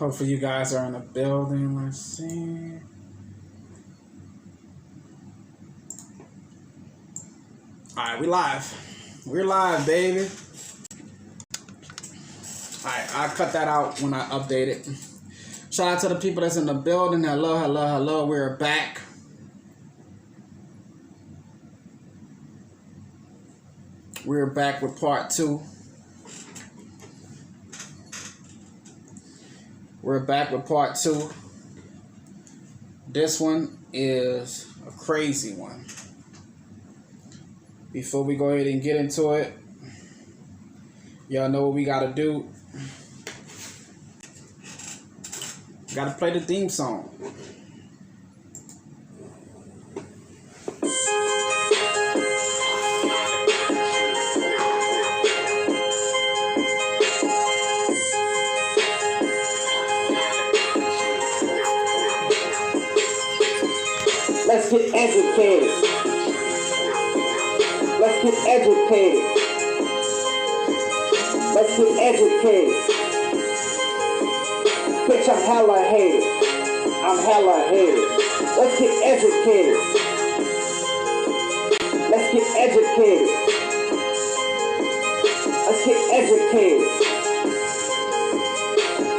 Hopefully you guys are in the building. Let's see. Alright, we live. We're live, baby. Alright, I'll cut that out when I update it. Shout out to the people that's in the building. Hello, hello, hello. We're back. We're back with part 2. We're back with part 2. This one is a crazy one. Before we go ahead and get into it, y'all know what we gotta do. Gotta play the theme song. Let's get educated. Let's get educated. Let's get educated. Bitch, I'm hella hated. I'm hella hated. Let's get educated. Let's get educated. Let's get educated.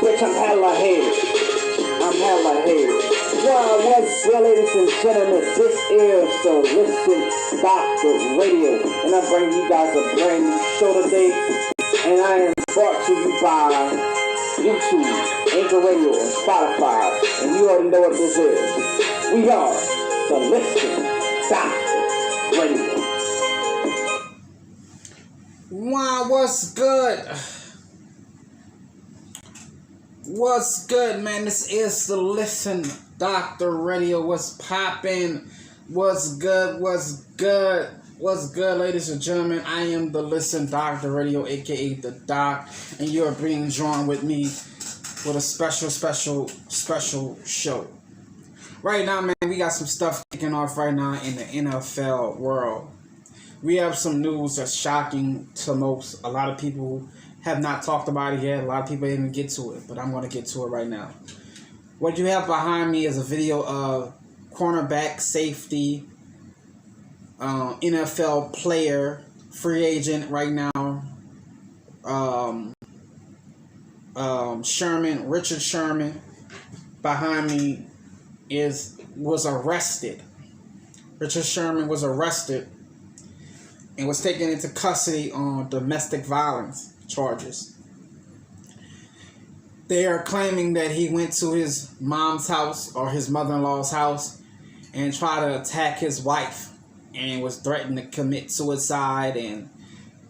Bitch, I'm hella hated. I'm hella hated. Well, what's good, ladies and gentlemen? This is the Listen Doctor Radio, and I bring you guys a brand new show today, and I am brought to you by YouTube, Anchor Radio, and Spotify, and you already know what this is. We are the Listen Doctor Radio. Wow, what's good? What's good, man? This is the Listen Doctor Radio. What's poppin'? What's good? What's good? What's good, ladies and gentlemen? I am the Listen Doctor Radio, aka the Doc, and you are being joined with me with a special show. Right now, man, we got some stuff kicking off right now in the NFL world. We have some news that's shocking to most. A lot of people have not talked about it yet. A lot of people didn't even get to it, but I'm going to get to it right now. What you have behind me is a video of cornerback, safety, NFL player, free agent right now, Sherman, Richard Sherman, behind me was arrested. Richard Sherman was arrested and was taken into custody on domestic violence charges. They are claiming that he went to his mom's house or his mother-in-law's house and tried to attack his wife and was threatened to commit suicide, and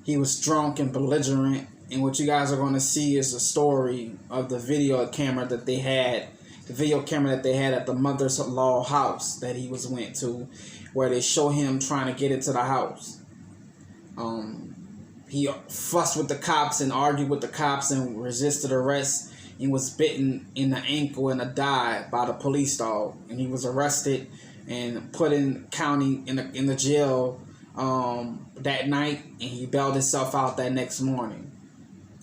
he was drunk and belligerent. And what you guys are going to see is a story of the video camera that they had, at the mother-in-law house that he went to, where they show him trying to get into the house. He fussed with the cops and argued with the cops and resisted arrest and was bitten in the ankle and died by the police dog. And he was arrested and put in the jail that night, and he bailed himself out that next morning.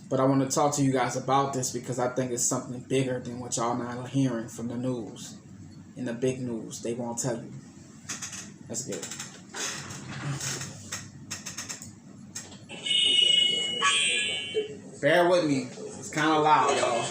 But I want to talk to you guys about this because I think it's something bigger than what y'all not hearing from the news. In the big news, they won't tell you. Let's get it. Bear with me. It's kind of loud, y'all.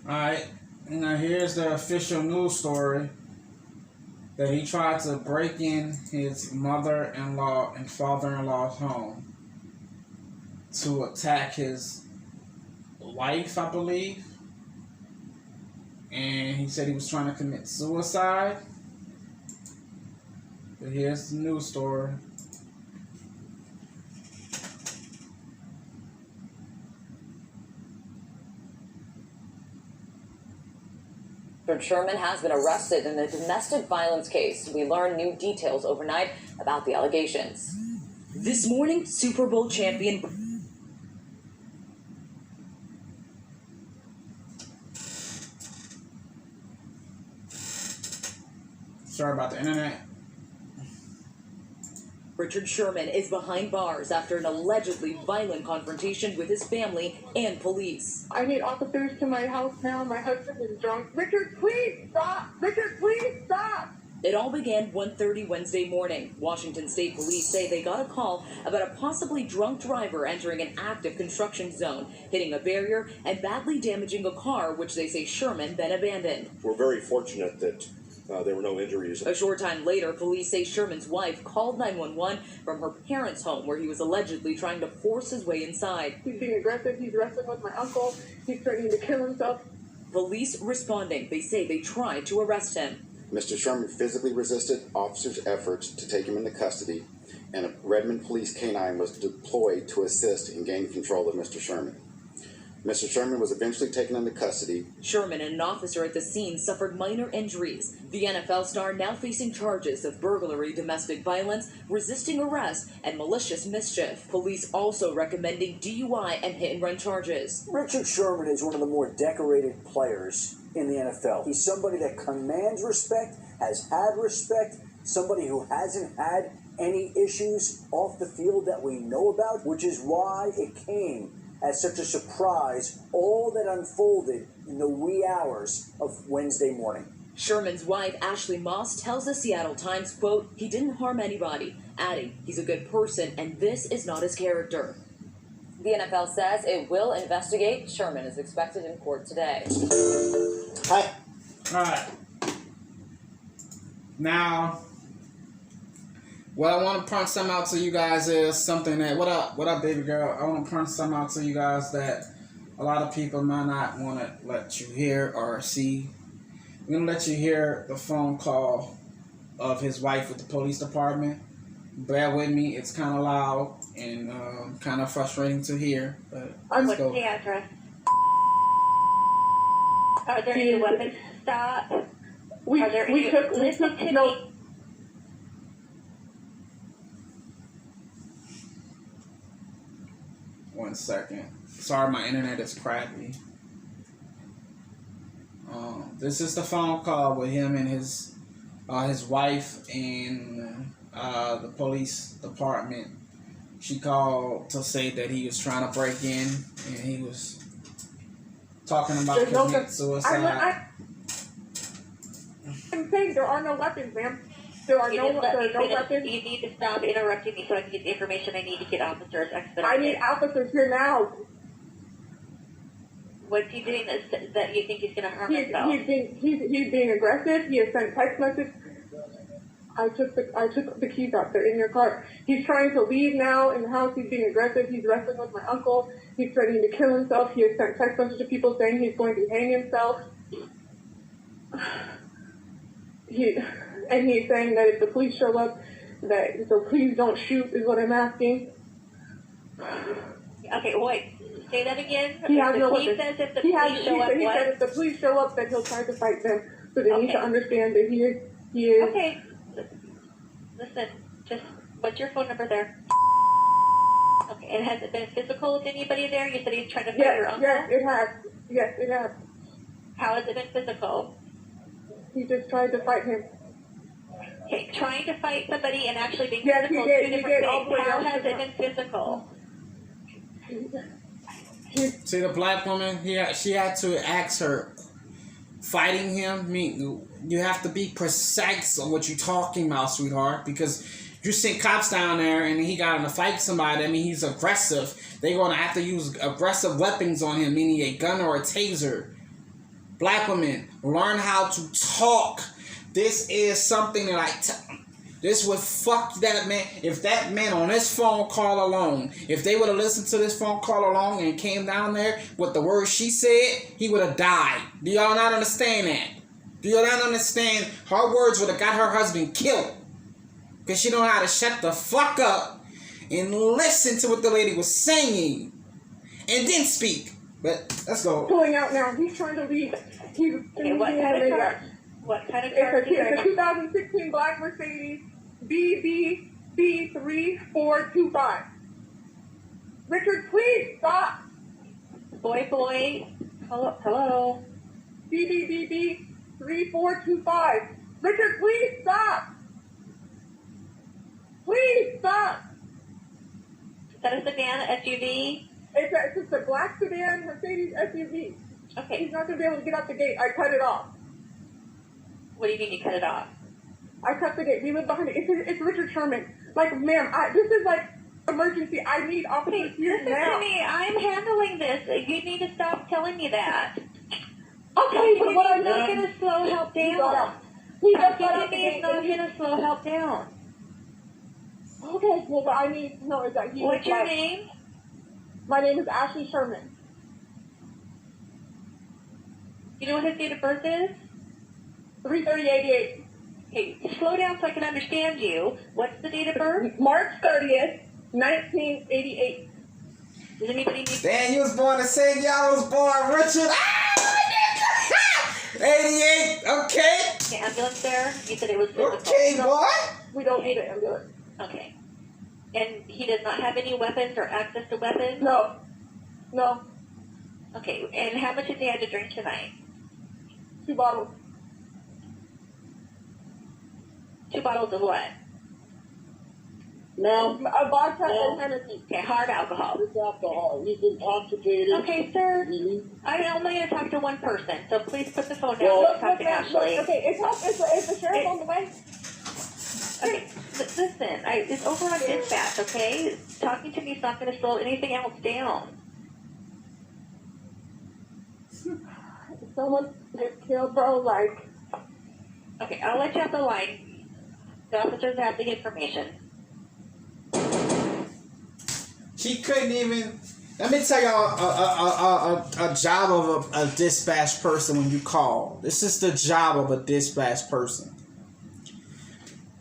Alright, now here's the official news story that he tried to break in his mother-in-law and father-in-law's home to attack his wife, I believe. And he said he was trying to commit suicide. But here's the news story. Sherman has been arrested in a domestic violence case. We learned new details overnight about the allegations. This morning, Super Bowl champion... Sorry about the internet. Richard Sherman is behind bars after an allegedly violent confrontation with his family and police. I need officers to my house now. My husband is drunk. Richard, please stop! Richard, please stop! It all began 1:30 Wednesday morning. Washington State Police say they got a call about a possibly drunk driver entering an active construction zone, hitting a barrier and badly damaging a car, which they say Sherman then abandoned. We're very fortunate that there were no injuries. A short time later, police say Sherman's wife called 911 from her parents' home, where he was allegedly trying to force his way inside. He's being aggressive. He's wrestling with my uncle. He's threatening to kill himself. Police responding. They say they tried to arrest him. Mr. Sherman physically resisted officers' efforts to take him into custody, and a Redmond police canine was deployed to assist in gaining control of Mr. Sherman. Mr. Sherman was eventually taken into custody. Sherman and an officer at the scene suffered minor injuries. The NFL star now facing charges of burglary, domestic violence, resisting arrest, and malicious mischief. Police also recommending DUI and hit-and-run charges. Richard Sherman is one of the more decorated players in the NFL. He's somebody that commands respect, has had respect, somebody who hasn't had any issues off the field that we know about, which is why it came as such a surprise, all that unfolded in the wee hours of Wednesday morning. Sherman's wife, Ashley Moss, tells the Seattle Times, quote, "He didn't harm anybody," adding, "He's a good person, and this is not his character." The NFL says it will investigate. Sherman is expected in court today. Hi. All right. Now, what I want to point some out to you guys is something that, what up, baby girl? I want to point some out to you guys that a lot of people might not want to let you hear or see. I'm going to let you hear the phone call of his wife with the police department. Bear with me, it's kind of loud and kind of frustrating to hear. But What's the address? Are there any weapons stopped? Listen to me. One second. Sorry, my internet is crappy. This is the phone call with him and his wife and the police department. She called to say that he was trying to break in and he was talking about committing suicide. I'm saying there are no weapons, ma'am. There are no weapons. You need to stop interrupting me so I can get the information I need to get officers expedited. I need officers here now. What's he doing that you think he's going to harm himself? He's being aggressive. He has sent text messages. I took the keys out. They're in your car. He's trying to leave now in the house. He's being aggressive. He's wrestling with my uncle. He's threatening to kill himself. He has sent text messages to people saying he's going to hang himself. And he's saying that if the police show up, so please don't shoot is what I'm asking. Okay, wait. Say that again. He has no weapons. He says if the police show up, he said if the police show up, that he'll try to fight them. So they need to understand that he is. Okay. Listen, just what's your phone number there? Okay, and has it been physical with anybody there? You said he's trying to fight your uncle? Yes, it has. Yes, it has. How has it been physical? He just tried to fight him. Okay, trying to fight somebody and actually being Yes, physical he did. is two different things. How has it been physical? See the black woman? She had to ask her, fighting him. I mean, you have to be precise on what you're talking about, sweetheart, because you sent cops down there and he got in a fight with somebody. I mean, he's aggressive. They're going to have to use aggressive weapons on him, meaning a gun or a taser. Black women, learn how to talk. This is something that this would fuck that man. If that man on this phone call alone, if they would have listened to this phone call alone and came down there with the words she said, he would have died. Do y'all not understand that? Do y'all not understand? Her words would have got her husband killed. Because she don't know how to shut the fuck up and listen to what the lady was saying. And then speak. But let's go. Pulling out now. He's trying to leave. He's Okay, what kind of car? What kind of car? It's a 2016 black Mercedes BBB3425. Richard, please stop. Boy. Hello. BBB3425. Richard, please stop. Please stop. Is that a sedan, SUV? It's just a black sedan Mercedes SUV. Okay. He's not going to be able to get out the gate. I cut it off. What do you mean you cut it off? I cut the gate. We live behind it. It's Richard Sherman. Like, ma'am, this is like emergency. I need officers here Listen now. to me. I'm handling this. You need to stop telling me that. Okay, but what I'm not doing going to slow help He got down. out. He just got Talking out to the me is gate. not going to slow help down. Okay, well, what I need to know is that he What's is your like, name? My name is Ashley Sherman. You know what his date of birth is? 3/30/88. Okay, slow down so I can understand you. What's the date of birth? March 30th, 1988. Does anybody need... Damn, you was born the same year I was born, Richard. 88, okay. Okay, ambulance there? You said it was physical. Okay, boy. We don't need an ambulance. Okay. And he does not have any weapons or access to weapons? No. No. Okay, and how much has he had to drink tonight? 2 bottles. 2 bottles of what? No. A vodka and Hennessy. Okay, hard alcohol. It's alcohol. He's intoxicated. Okay, sir. Mhm. I'm only going to talk to one person, so please put the phone down Well, and talk to Ashley. Okay, is the sheriff on the way? Okay, listen, it's over on dispatch, okay? Talking to me is not going to slow anything else down. Someone gets killed, bro, like... Okay, I'll let you off the line. The officers have the information. She couldn't even. Let me tell y'all a job of a dispatch person when you call. This is the job of a dispatch person.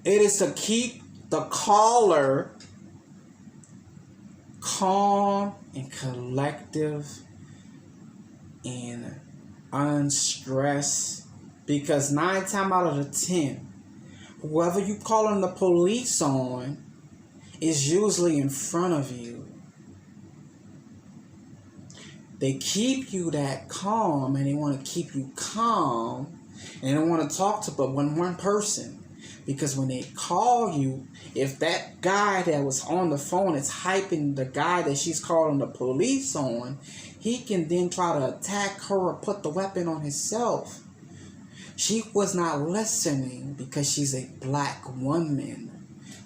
It is to keep the caller calm and collective and unstressed, because 9 times out of the 10, whoever you calling the police on is usually in front of you. They keep you that calm, and they want to keep you calm, and they don't want to talk to but one person. Because when they call you, if that guy that was on the phone is hyping the guy that she's calling the police on, he can then try to attack her or put the weapon on himself. She was not listening because she's a black woman.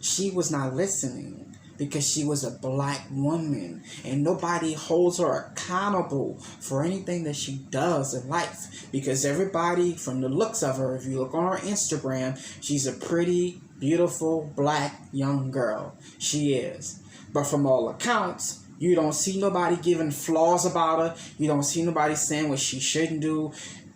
She was not listening because she was a black woman, and nobody holds her accountable for anything that she does in life, because everybody, from the looks of her, if you look on her Instagram, she's a pretty, beautiful, black young girl. She is. But from all accounts, you don't see nobody giving flaws about her. You don't see nobody saying what she shouldn't do.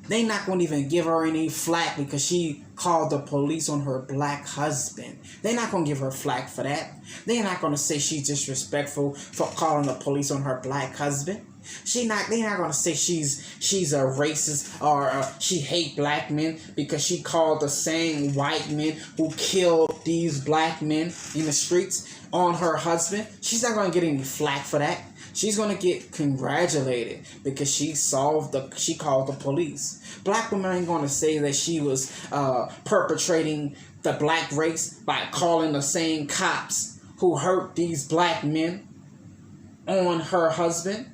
They not going to even give her any flack because she called the police on her black husband. They're not going to give her flack for that. They're not going to say she's disrespectful for calling the police on her black husband. They're not going to say she's a racist or she hate black men because she called the same white men who killed these black men in the streets on her husband. She's not going to get any flack for that. She's going to get congratulated because she called the police. Black women ain't going to say that she was perpetrating the black race by calling the same cops who hurt these black men on her husband.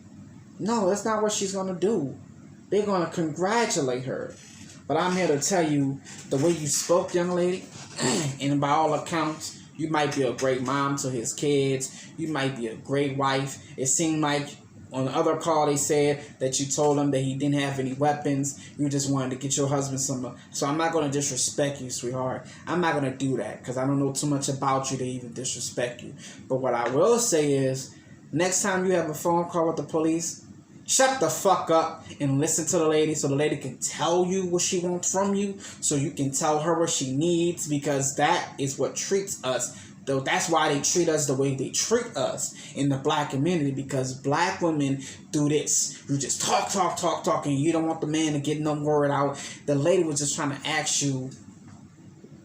No, that's not what she's going to do. They're going to congratulate her. But I'm here to tell you, the way you spoke, young lady, and by all accounts, you might be a great mom to his kids. You might be a great wife. It seemed like On the other call, they said that you told him that he didn't have any weapons. You just wanted to get your husband some. So I'm not going to disrespect you, sweetheart. I'm not going to do that because I don't know too much about you to even disrespect you. But what I will say is, next time you have a phone call with the police, shut the fuck up and listen to the lady so the lady can tell you what she wants from you, so you can tell her what she needs, because that is what treats us. Though that's why they treat us the way they treat us in the black community, because black women do this. You just talk, and you don't want the man to get no word out. The lady was just trying to ask you,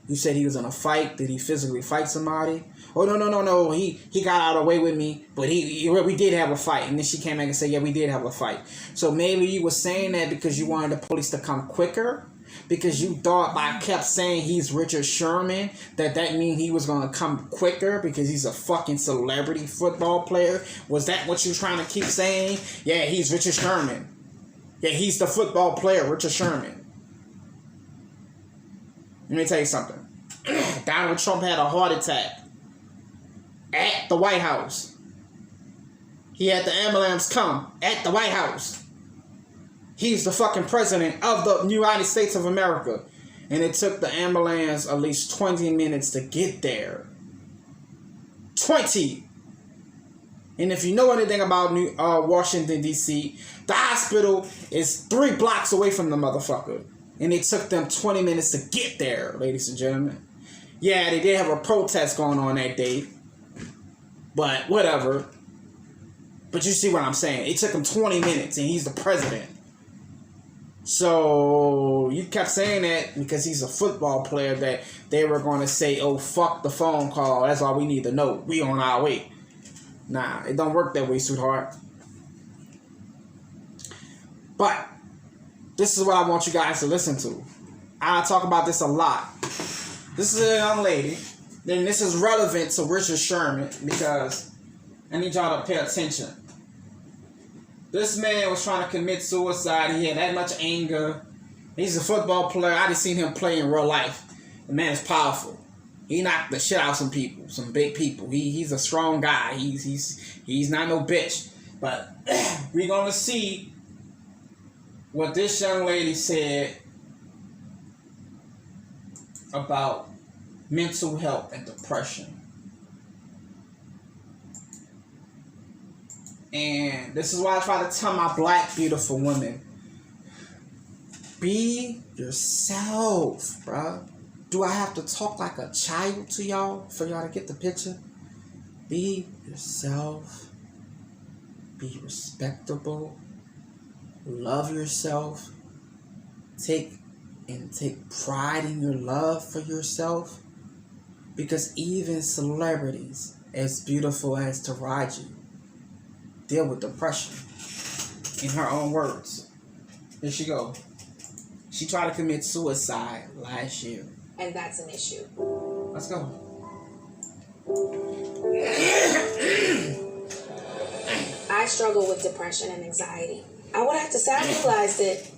you said he was in a fight. Did he physically fight somebody? Oh, no. He got out of the way with me, but we did have a fight. And then she came back and said, yeah, we did have a fight. So maybe you were saying that because you wanted the police to come quicker, because you thought I kept saying he's Richard Sherman, that mean he was going to come quicker because he's a fucking celebrity football player. Was that what you trying to keep saying? Yeah, he's Richard Sherman. Yeah, he's the football player, Richard Sherman. Let me tell you something. Donald Trump had a heart attack at the White House. He had the ambulance come at the White House. He's the fucking president of the United States of America. And it took the ambulance at least 20 minutes to get there. 20! And if you know anything about Washington, D.C., the hospital is 3 blocks away from the motherfucker. And it took them 20 minutes to get there, ladies and gentlemen. Yeah, they did have a protest going on that day. But whatever. But you see what I'm saying. It took him 20 minutes and he's the president. So you kept saying that because he's a football player that they were going to say, oh, fuck the phone call. That's all we need to know. We on our way. Nah, it don't work that way, sweetheart. But this is what I want you guys to listen to. I talk about this a lot. This is a young lady. Then this is relevant to Richard Sherman because I need y'all to pay attention. This man was trying to commit suicide. He had that much anger. He's a football player. I just seen him play in real life. The man is powerful. He knocked the shit out of some people, some big people. He's a strong guy. He's not no bitch. But we're gonna see what this young lady said about mental health and depression. And this is why I try to tell my black beautiful women, be yourself, bro. Do I have to talk like a child to y'all for y'all to get the picture? Be yourself. Be respectable. Love yourself. Take pride in your love for yourself. Because even celebrities, as beautiful as Taraji, deal with depression. In her own words. Here she go. She tried to commit suicide last year. And that's an issue. Let's go. I struggle with depression and anxiety. I would have to say I realized it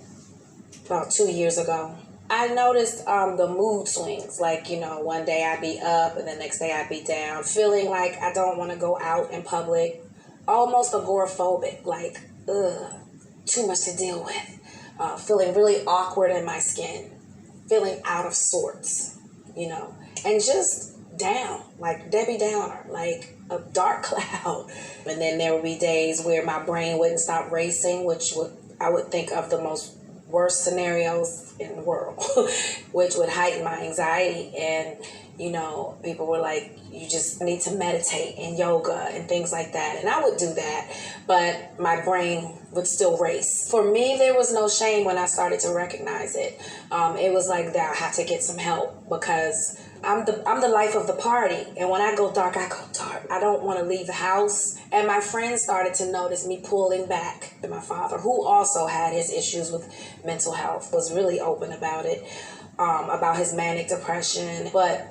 about 2 years ago. I noticed the mood swings. Like, one day I'd be up and the next day I'd be down. Feeling like I don't want to go out in public. Almost agoraphobic. Like, too much to deal with. Feeling really awkward in my skin. Feeling out of sorts, and just down, like Debbie Downer, like a dark cloud. And then there would be days where my brain wouldn't stop racing, I would think of the most worst scenarios in the world, which would heighten my anxiety. And, people were like, you just need to meditate and yoga and things like that. And I would do that, but my brain would still race. For me, there was no shame when I started to recognize it. It was like that I had to get some help because I'm the life of the party. And when I go dark, I go dark. I don't want to leave the house. And my friends started to notice me pulling back. And my father, who also had his issues with mental health, was really open about it, about his manic depression. But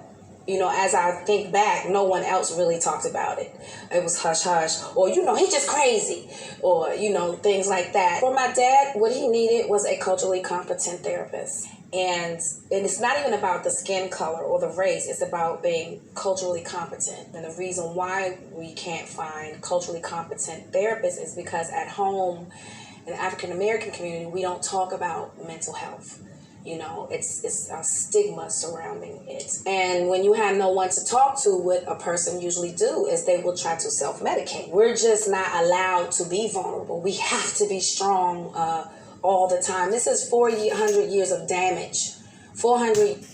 as I think back, no one else really talked about it. It was hush hush, or he's just crazy, or things like that. For my dad, what he needed was a culturally competent therapist. And it's not even about the skin color or the race. It's about being culturally competent. And the reason why we can't find culturally competent therapists is because at home, in the African American community, we don't talk about mental health. You know, it's a stigma surrounding it. And when you have no one to talk to, what a person usually do is they will try to self-medicate. We're just not allowed to be vulnerable. We have to be strong all the time. This is 400 years of damage. 400.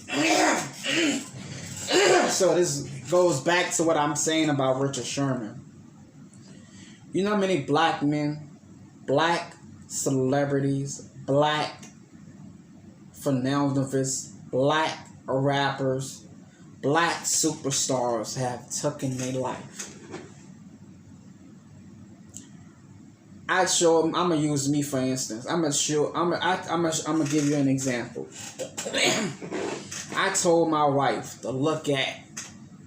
So this goes back to what I'm saying about Richard Sherman. You know how many black men, black celebrities, black philanthropists, black rappers, black superstars have taken their life? I'm gonna use me for instance. I'm gonna give you an example. I told my wife to look at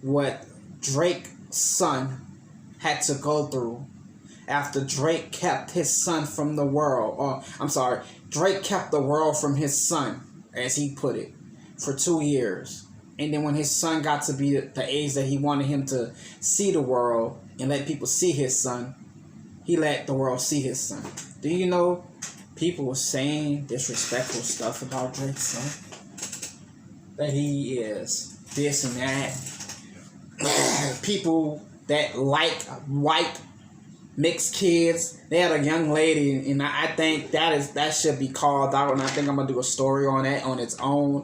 what Drake's son had to go through after Drake kept his son from the world. Or I'm sorry, Drake kept the world from his son, as he put it, for 2 years. And then when his son got to be the age that he wanted him to see the world and let people see his son, he let the world see his son. Do you know people were saying disrespectful stuff about Drake's son? That he is this and that. People that like white mixed kids. They had a young lady, and I think that should be called out, and I think I'm gonna do a story on that on its own.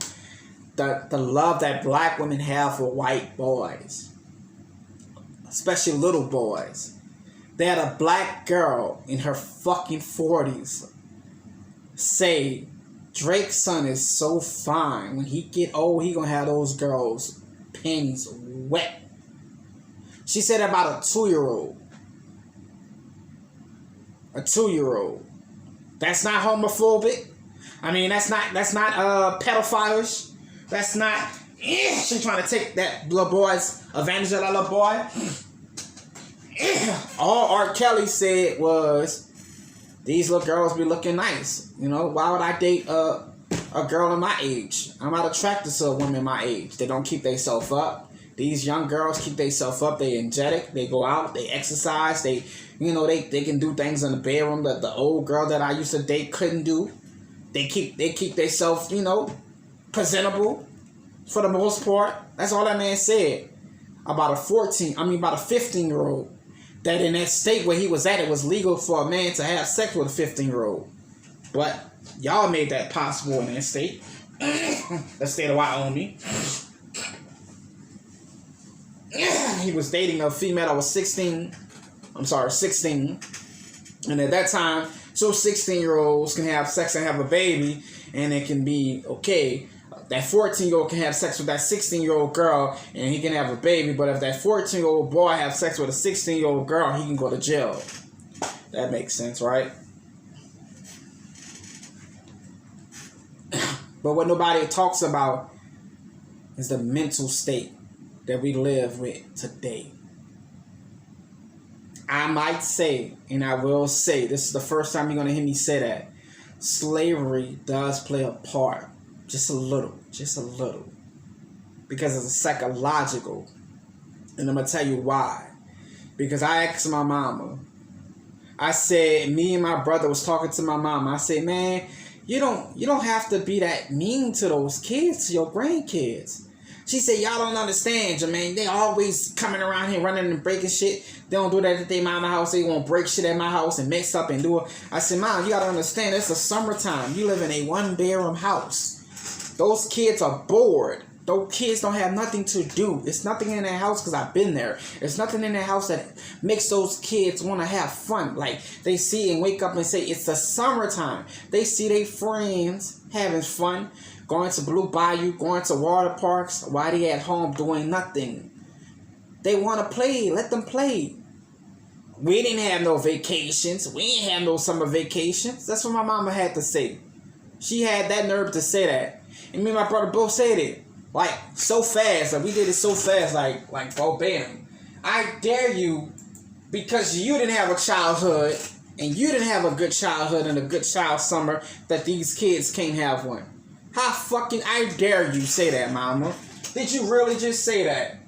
The love that black women have for white boys, especially little boys. They had a black girl in her fucking 40s say Drake's son is so fine. When he get old, he gonna have those girls' panties wet. She said about a 2-year-old. A 2-year-old. That's not homophobic. I mean, that's not pedophilish. That's not. She trying to take that little boy's advantage of that little boy. All R. Kelly said was, these little girls be looking nice. You know, why would I date a girl in my age? I'm not attracted to a woman my age. They don't keep themselves up. These young girls keep themselves up. They energetic. They go out. They exercise. They can do things in the bedroom that the old girl that I used to date couldn't do. They keep themselves, presentable for the most part. That's all that man said about a 15-year-old. That in that state where he was at, it was legal for a man to have sex with a 15-year-old. But y'all made that possible in that state. The state of Wyoming. He was dating a female that was 16. And at that time, 2 16-year-olds can have sex and have a baby, and it can be okay. That 14-year-old can have sex with that 16-year-old girl, and he can have a baby. But if that 14-year-old boy have sex with a 16-year-old girl, he can go to jail. That makes sense, right? But what nobody talks about is the mental state that we live with today. I might say, and I will say, this is the first time you're going to hear me say that, slavery does play a part. Just a little. Because it's psychological. And I'm going to tell you why. Because I asked my mama. I said, me and my brother was talking to my mama. I said, man, you don't have to be that mean to those kids, to your grandkids. She said, y'all don't understand, Jermaine. They always coming around here running and breaking shit. They don't do that at their mama house. They won't break shit at my house and mess up and do it. I said, Mom, you got to understand, it's the summertime. You live in a 1-bedroom house. Those kids are bored. Those kids don't have nothing to do. It's nothing in their house because I've been there. There's nothing in their house that makes those kids want to have fun. Like, they see and wake up and say, it's the summertime. They see their friends having fun, going to Blue Bayou, going to water parks, while they at home doing nothing. They want to play. Let them play. We didn't have no vacations. We didn't have no summer vacations. That's what my mama had to say. She had that nerve to say that. And me and my brother both said it. Like, so fast. Like, we did it so fast. Like bam. I dare you, because you didn't have a childhood, and you didn't have a good childhood and a good child summer, that these kids can't have one. How fucking, I dare you say that, mama? Did you really just say that?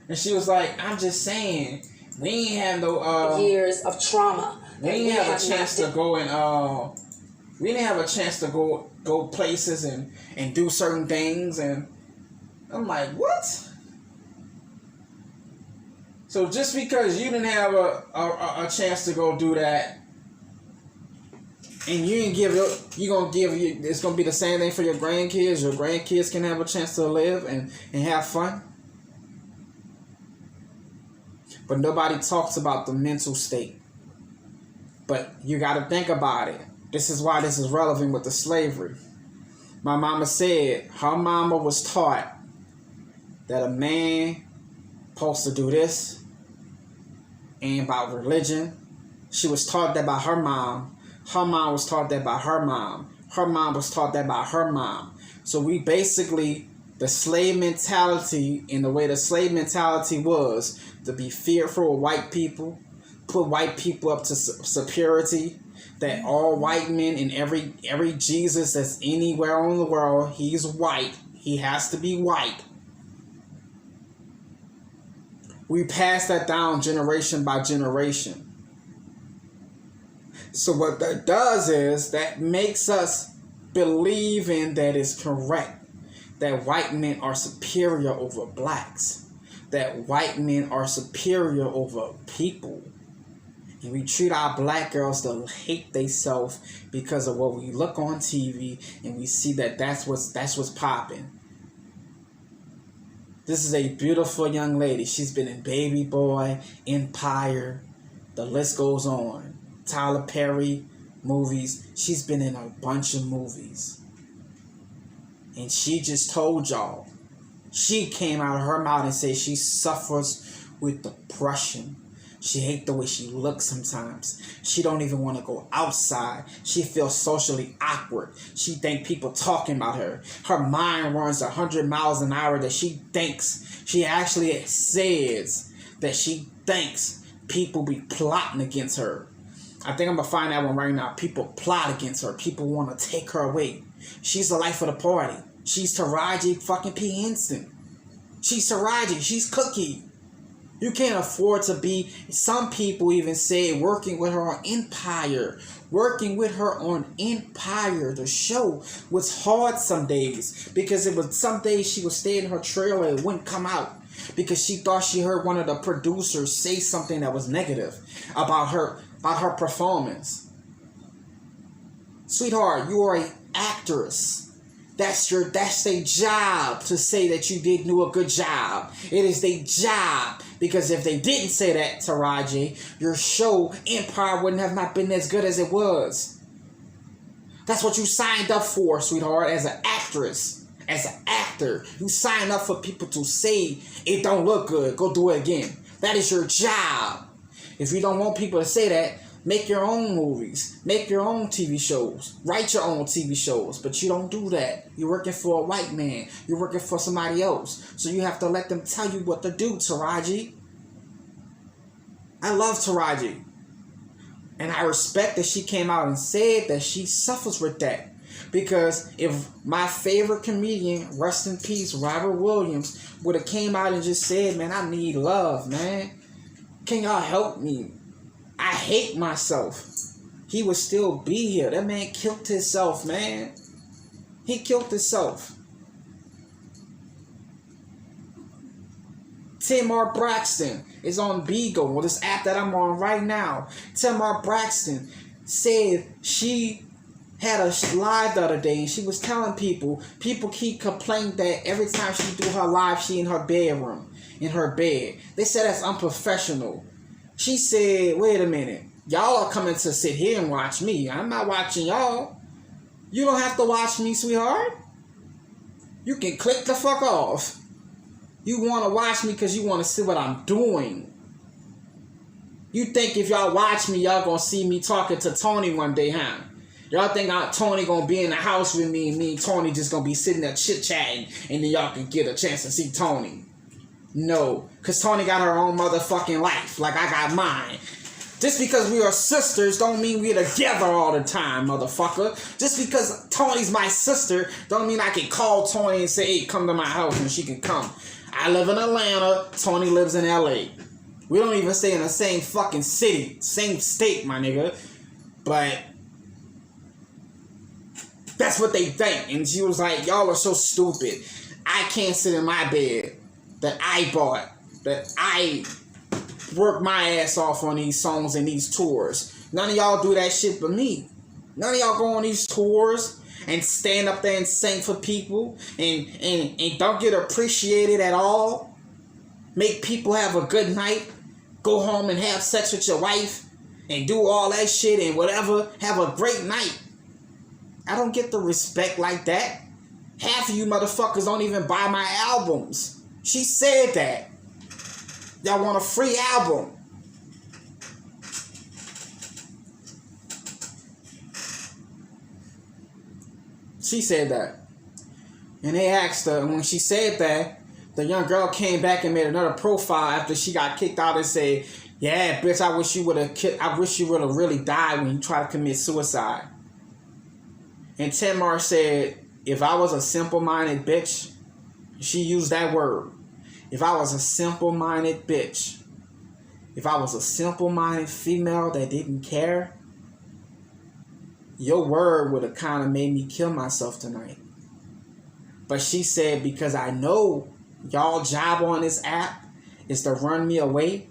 And she was like, I'm just saying, we ain't have no, years of trauma. We didn't have a chance to go and, we didn't have a chance to go places and do certain things. And I'm like, what? So just because you didn't have a chance to go do that, and you didn't give it, it's gonna be the same thing for your grandkids. Your grandkids can have a chance to live and have fun. But nobody talks about the mental state. But you gotta think about it. This is why this is relevant with the slavery. My mama said her mama was taught that a man supposed to do this, and about religion. She was taught that by her mom. Her mom was taught that by her mom. Her mom was taught that by her mom. So we basically, the slave mentality, and the way the slave mentality was to be fearful of white people, put white people up to superiority, that all white men and every Jesus that's anywhere in the world, he's white. He has to be white. We pass that down generation by generation. So what that does is that makes us believe in that it's correct that white men are superior over blacks, that white men are superior over people. And we treat our black girls to hate themselves because of what we look on TV, and we see that that's what's popping. This is a beautiful young lady. She's been in Baby Boy, Empire, the list goes on. Tyler Perry movies. She's been in a bunch of movies. And she just told y'all, she came out of her mouth and said she suffers with depression. She hates the way she looks sometimes. She don't even want to go outside. She feels socially awkward. She think people talking about her. Her mind runs 100 miles an hour that she thinks. She actually says that she thinks people be plotting against her. I think I'm going to find that one right now. People plot against her. People want to take her away. She's the life of the party. She's Taraji fucking P. Henson. She's Taraji. She's Cookie. You can't afford to be, some people even say, working with her on Empire. Working with her on Empire, the show, was hard some days. Because it was some days she would stay in her trailer and wouldn't come out. Because she thought she heard one of the producers say something that was negative about her performance. Sweetheart, you are an actress. That's their job to say that you did do a good job. It is their job. Because if they didn't say that, Taraji, your show, Empire, wouldn't have not been as good as it was. That's what you signed up for, sweetheart, as an actress. As an actor. You signed up for people to say it don't look good. Go do it again. That is your job. If you don't want people to say that, make your own movies. Make your own TV shows. Write your own TV shows. But you don't do that. You're working for a white man. You're working for somebody else. So you have to let them tell you what to do, Taraji. I love Taraji. And I respect that she came out and said that she suffers with that. Because if my favorite comedian, rest in peace, Robert Williams, would have came out and just said, man, I need love, man. Can y'all help me? I hate myself. He would still be here. That man killed himself, man. He killed himself. Tamar Braxton is on Beagle, this app that I'm on right now. Tamar Braxton said she had a live the other day and she was telling people keep complaining that every time she do her live, she in her bedroom, in her bed. They said that's unprofessional. She said, wait a minute. Y'all are coming to sit here and watch me. I'm not watching y'all. You don't have to watch me, sweetheart. You can click the fuck off. You want to watch me because you want to see what I'm doing. You think if y'all watch me, y'all going to see me talking to Tony one day, huh? Y'all think Tony going to be in the house with me and me and Tony just going to be sitting there chit-chatting and then y'all can get a chance to see Tony. No, because Tony got her own motherfucking life like I got mine. Just because we are sisters don't mean we're together all the time, motherfucker. Just because Tony's my sister don't mean I can call Tony and say, hey, come to my house and she can come. I live in Atlanta. Tony lives in LA. We don't even stay in the same fucking city, same state, my nigga. But that's what they think. And she was like, y'all are so stupid. I can't sit in my bed that I bought, that I work my ass off on these songs and these tours. None of y'all do that shit but me. None of y'all go on these tours and stand up there and sing for people and don't get appreciated at all. Make people have a good night. Go home and have sex with your wife and do all that shit and whatever. Have a great night. I don't get the respect like that. Half of you motherfuckers don't even buy my albums. She said that. Y'all want a free album. She said that. And they asked her, and when she said that, the young girl came back and made another profile after she got kicked out and said, yeah, bitch, I wish you would have really died when you tried to commit suicide. And Tamar said, if I was a simple-minded bitch, she used that word. If I was a simple-minded bitch, if I was a simple-minded female that didn't care, your word would have kind of made me kill myself tonight. But she said, because I know y'all job on this app is to run me away,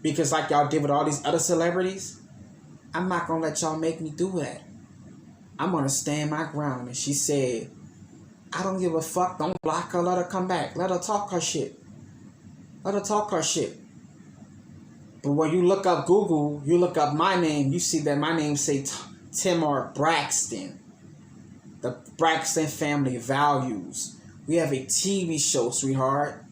because like y'all did with all these other celebrities, I'm not going to let y'all make me do that. I'm going to stand my ground. And she said, I don't give a fuck. Don't block her. Let her come back. Let her talk her shit. Let her talk her shit. But when you look up Google, you look up my name, you see that my name say Tamar Braxton. The Braxton family values. We have a TV show, sweetheart.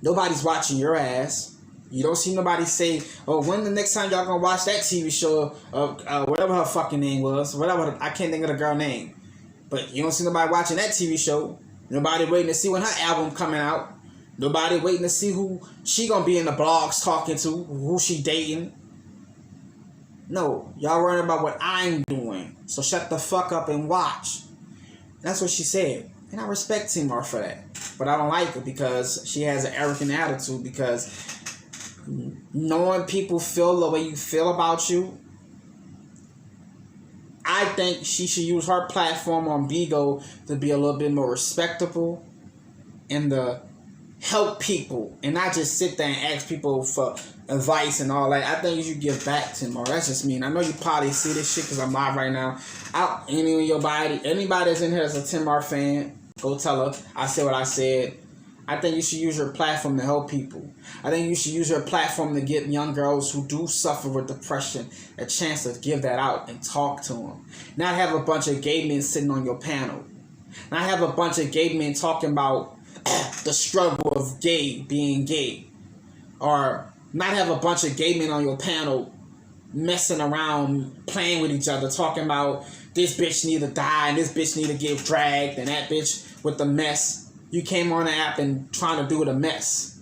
Nobody's watching your ass. You don't see nobody say, oh, when the next time y'all gonna watch that TV show, whatever her fucking name was, whatever, I can't think of the girl name. But you don't see nobody watching that TV show. Nobody waiting to see when her album coming out. Nobody waiting to see who she gonna be in the blogs talking to, who she dating. No, y'all worrying about what I'm doing. So shut the fuck up and watch. That's what she said. And I respect Tamar for that. But I don't like her because she has an arrogant attitude, because knowing people feel the way you feel about you, I think she should use her platform on Bigo to be a little bit more respectable and to help people and not just sit there and ask people for advice and all that. I think you should give back to more. That's just me. And I know you probably see this shit because I'm live right now. Anybody that's in here that's a Tamar fan, go tell her I said what I said. I think you should use your platform to help people. I think you should use your platform to give young girls who do suffer with depression a chance to give that out and talk to them. Not have a bunch of gay men sitting on your panel. Not have a bunch of gay men talking about the struggle of being gay. Or not have a bunch of gay men on your panel messing around, playing with each other, talking about this bitch need to die and this bitch need to get dragged and that bitch with the mess. You came on the app and trying to do the mess.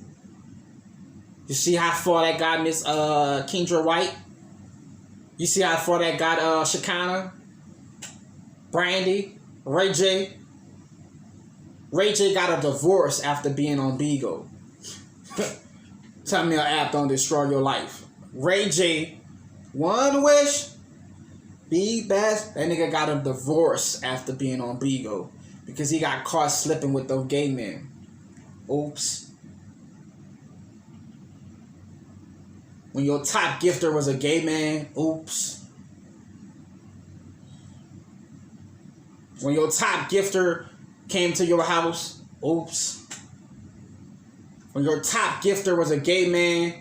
You see how far that got Miss Kendra White? You see how far that got Shekinah? Brandy? Ray J? Ray J got a divorce after being on Bigo. Tell me an app don't destroy your life. Ray J, one wish, be best. That nigga got a divorce after being on Bigo because he got caught slipping with those gay men. Oops. When your top gifter was a gay man, oops. When your top gifter came to your house, oops. When your top gifter was a gay man,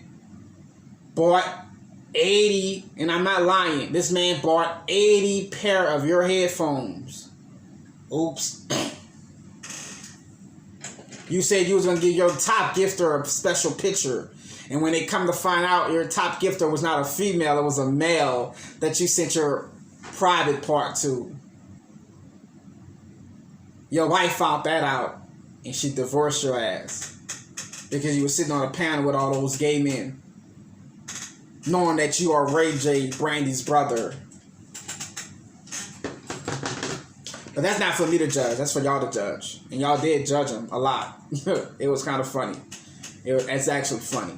bought 80, and I'm not lying, this man bought 80 pair of your headphones. Oops. You said you was going to give your top gifter a special picture. And when they come to find out your top gifter was not a female, it was a male that you sent your private part to. Your wife found that out and she divorced your ass because you were sitting on a panel with all those gay men. knowing that you are Ray J, Brandy's brother. But that's not for me to judge. That's for y'all to judge. And y'all did judge him a lot. It was kind of funny. It's actually funny.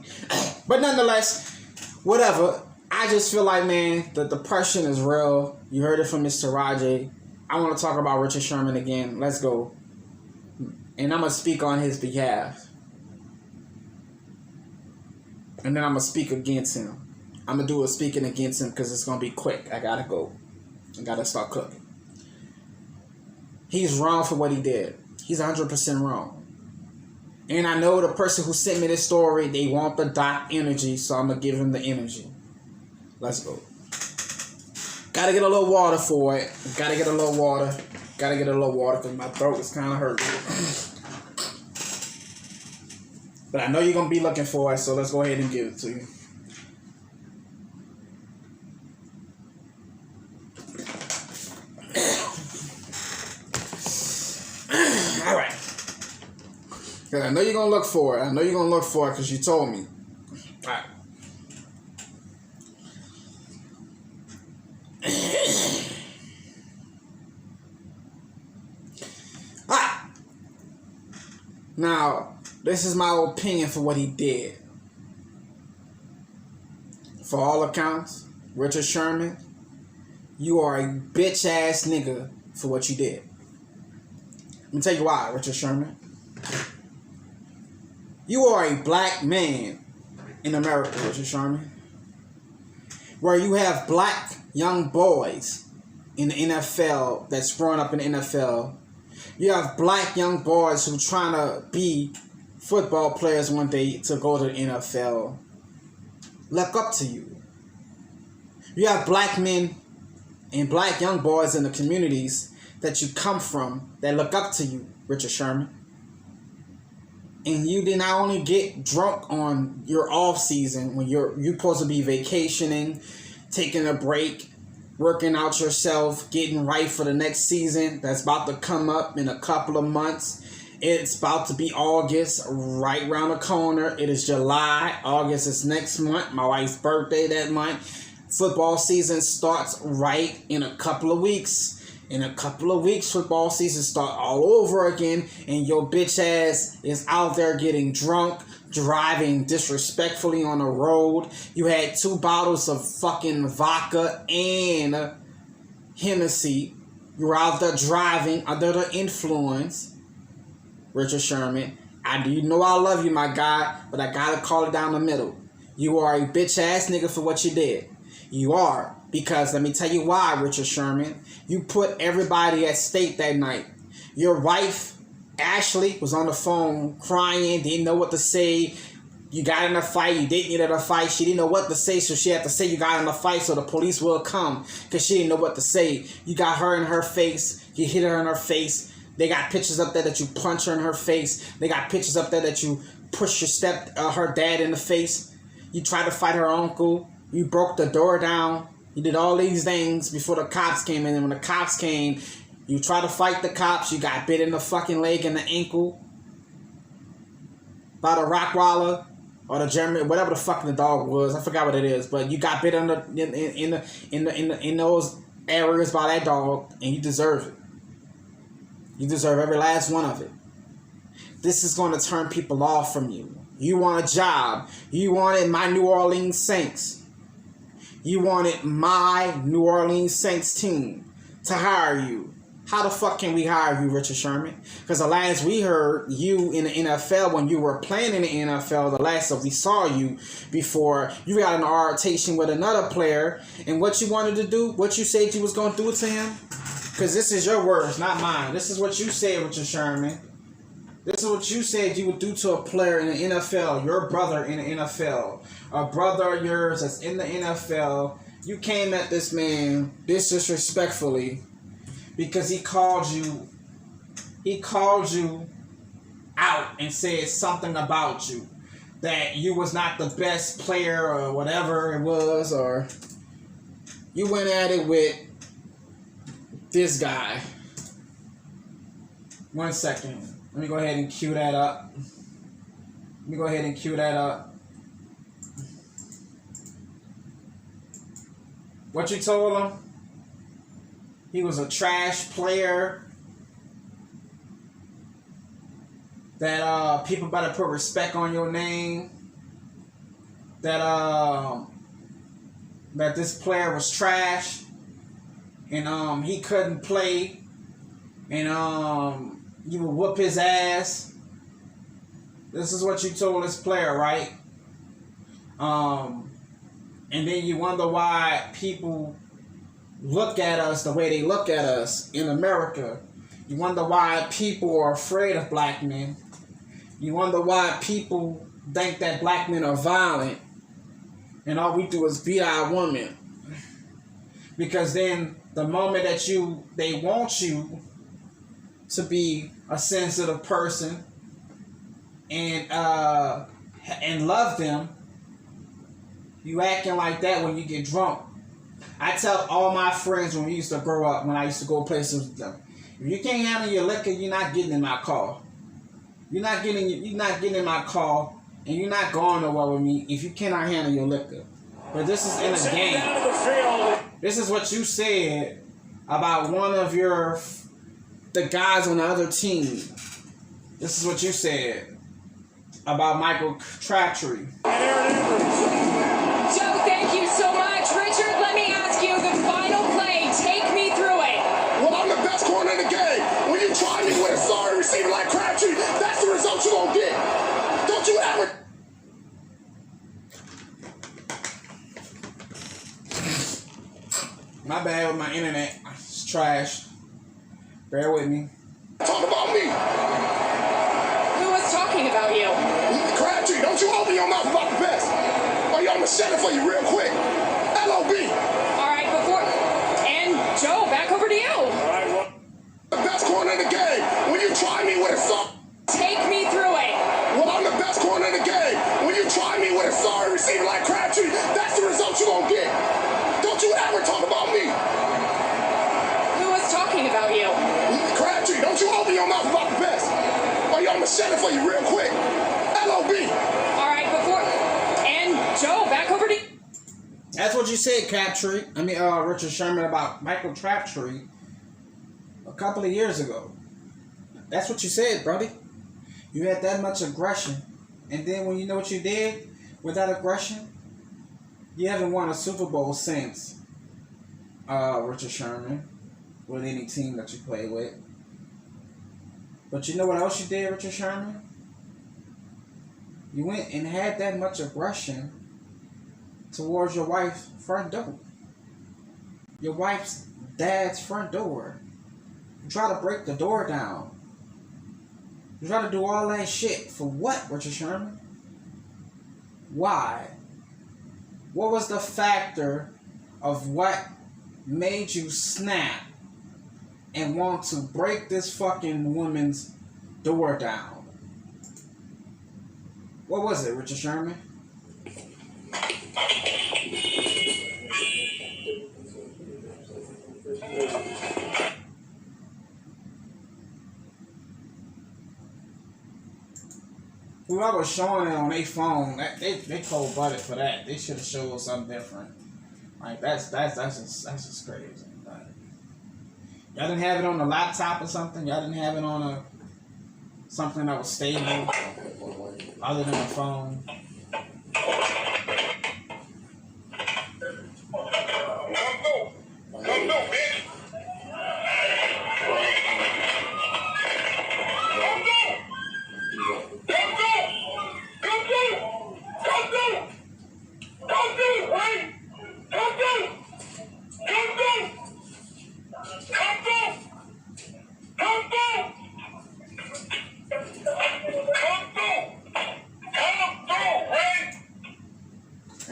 But nonetheless, whatever. I just feel like, man, the depression is real. You heard it from Mr. Rajay. I want to talk about Richard Sherman again. Let's go. And I'm going to speak on his behalf. And then I'm going to speak against him. I'm going to do a speaking against him because it's going to be quick. I got to go. I got to start cooking. He's wrong for what he did. He's 100% wrong. And I know the person who sent me this story, they want the Doc energy, so I'm going to give him the energy. Let's go. Gotta get a little water for it. Gotta get a little water because my throat is kind of hurting. But I know you're going to be looking for it, so let's go ahead and give it to you. All right. Because I know you're going to look for it. Because you told me. All right. Now, this is my opinion for what he did. For all accounts, Richard Sherman, you are a bitch ass nigga for what you did. Let me tell you why, Richard Sherman. You are a black man in America, Richard Sherman, where you have black young boys in the NFL that's growing up in the NFL. You have black young boys who trying to be football players one day to go to the NFL. Look up to you. You have black men and black young boys in the communities that you come from that look up to you, Richard Sherman. And you did not only get drunk on your off season when you're supposed to be vacationing, taking a break, working out yourself, getting right for the next season that's about to come up in a couple of months. It's about to be August, right around the corner. It is July. August is next month. My wife's birthday that month. Football season starts right in a couple of weeks. In a couple of weeks, football season start all over again, and your bitch ass is out there getting drunk, driving disrespectfully on the road. You had 2 bottles of fucking vodka and Hennessy. You were out there driving under the influence, Richard Sherman. You know I love you, my guy, but I gotta call it down the middle. You are a bitch ass nigga for what you did. You are. Because let me tell you why, Richard Sherman. You put everybody at stake that night. Your wife, Ashley, was on the phone crying, didn't know what to say. You got in a fight, you didn't get in a fight. She didn't know what to say, so she had to say you got in a fight so the police will come. Because she didn't know what to say. You got her in her face. You hit her in her face. They got pictures up there that you punch her in her face. They got pictures up there that you push her dad in the face. You tried to fight her uncle. You broke the door down. You did all these things before the cops came in. And when the cops came, you tried to fight the cops. You got bit in the fucking leg and the ankle by the Rottweiler or the German, whatever the fucking the dog was. I forgot what it is, but you got bit in those areas by that dog, and you deserve it. You deserve every last one of it. This is going to turn people off from you. You want a job. You wanted my New Orleans Saints. You wanted my New Orleans Saints team to hire you. How the fuck can we hire you, Richard Sherman? Because the last we heard you in the NFL, when you were playing in the NFL, the last that we saw you before, you got an altercation with another player. And what you wanted to do, what you said you was going to do to him? Because this is your words, not mine. This is what you said, Richard Sherman. This is what you said you would do to a player in the NFL, your brother in the NFL, a brother of yours that's in the NFL. You came at this man disrespectfully because he called you out and said something about you, that you was not the best player or whatever it was, or you went at it with this guy. 1 second. Let me go ahead and cue that up. What you told him? He was a trash player. That people better put respect on your name. That this player was trash. And he couldn't play. And you would whoop his ass. This is what you told this player, right? And then you wonder why people look at us the way they look at us in America. You wonder why people are afraid of black men. You wonder why people think that black men are violent and all we do is beat our women. Because then the moment that they want you to be a sensitive person and love them, you acting like that when you get drunk. I tell all my friends when we used to grow up, when I used to go places with them, if you can't handle your liquor, you're not getting in my car. You're not getting in my car, and you're not going nowhere with me if you cannot handle your liquor. But this is in a game. This is what you said about one of the guys on the other team. This is what you said about Michael Crabtree. Joe, thank you so much. Richard, let me ask you the final play. Take me through it. Well, I'm the best corner in the game. When you try me with a sorry receiver like Crabtree, that's the result you're going to get. Don't you ever... My bad with my internet. It's trash. Bear with me. Talk about me. Who was talking about you? Crabtree, don't you open your mouth about the best. Or I'm going to shut it for you real quick. LOB. All right, and Joe, back over to you. All right, well, the best corner in the game. When you try me with a sorry... Take me through it. Well, I'm the best corner in the game. When you try me with a sorry receiver like Crabtree, that's the result you're going to get. Don't you ever talk about me. Who was talking about you? Crabtree, don't you open your mouth about the best. Or I'm going to shut it for you real quick. LOB. All right, and Joe, back over to you. That's what you said, Crabtree. Richard Sherman about Michael Crabtree a couple of years ago. That's what you said, buddy. You had that much aggression. And then when you know what you did with that aggression, you haven't won a Super Bowl since, Richard Sherman, with any team that you play with. But you know what else you did, Richard Sherman? You went and had that much aggression towards your wife's front door. Your wife's dad's front door. You try to break the door down. You try to do all that shit. For what, Richard Sherman? Why? What was the factor of what made you snap and want to break this fucking woman's door down? What was it, Richard Sherman? Whoever showing it on their phone, they cold-blooded for that. They should have showed something different. Like that's just crazy. Like, y'all didn't have it on a laptop or something. Y'all didn't have it on something that was stable other than a phone. Come through, bitch.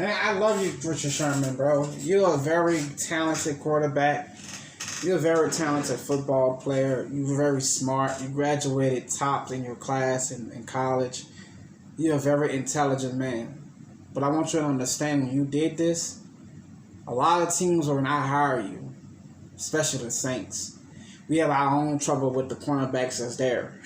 And I love you, Richard Sherman, bro. You're a very talented quarterback. You're a very talented football player. You're very smart. You graduated top in your class in college. You're a very intelligent man. But I want you to understand, when you did this, a lot of teams will not hire you, especially the Saints. We have our own trouble with the cornerbacks that's there.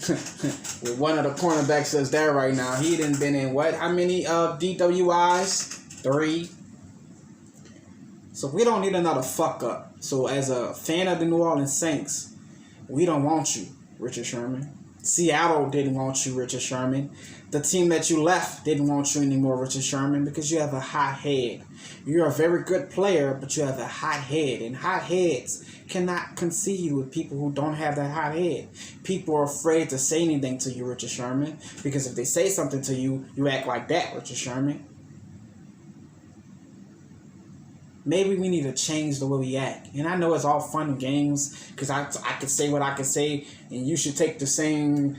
With one of the cornerbacks that's there right now. He done been in what? How many DWIs? 3. So we don't need another fuck up. So as a fan of the New Orleans Saints, we don't want you, Richard Sherman. Seattle didn't want you, Richard Sherman. The team that you left didn't want you anymore, Richard Sherman, because you have a hot head. You're a very good player, but you have a hot head. And hot heads cannot concede with people who don't have that hot head. People are afraid to say anything to you, Richard Sherman, because if they say something to you, you act like that, Richard Sherman. Maybe we need to change the way we act. And I know it's all fun and games, because I can say what I can say, and you should take the same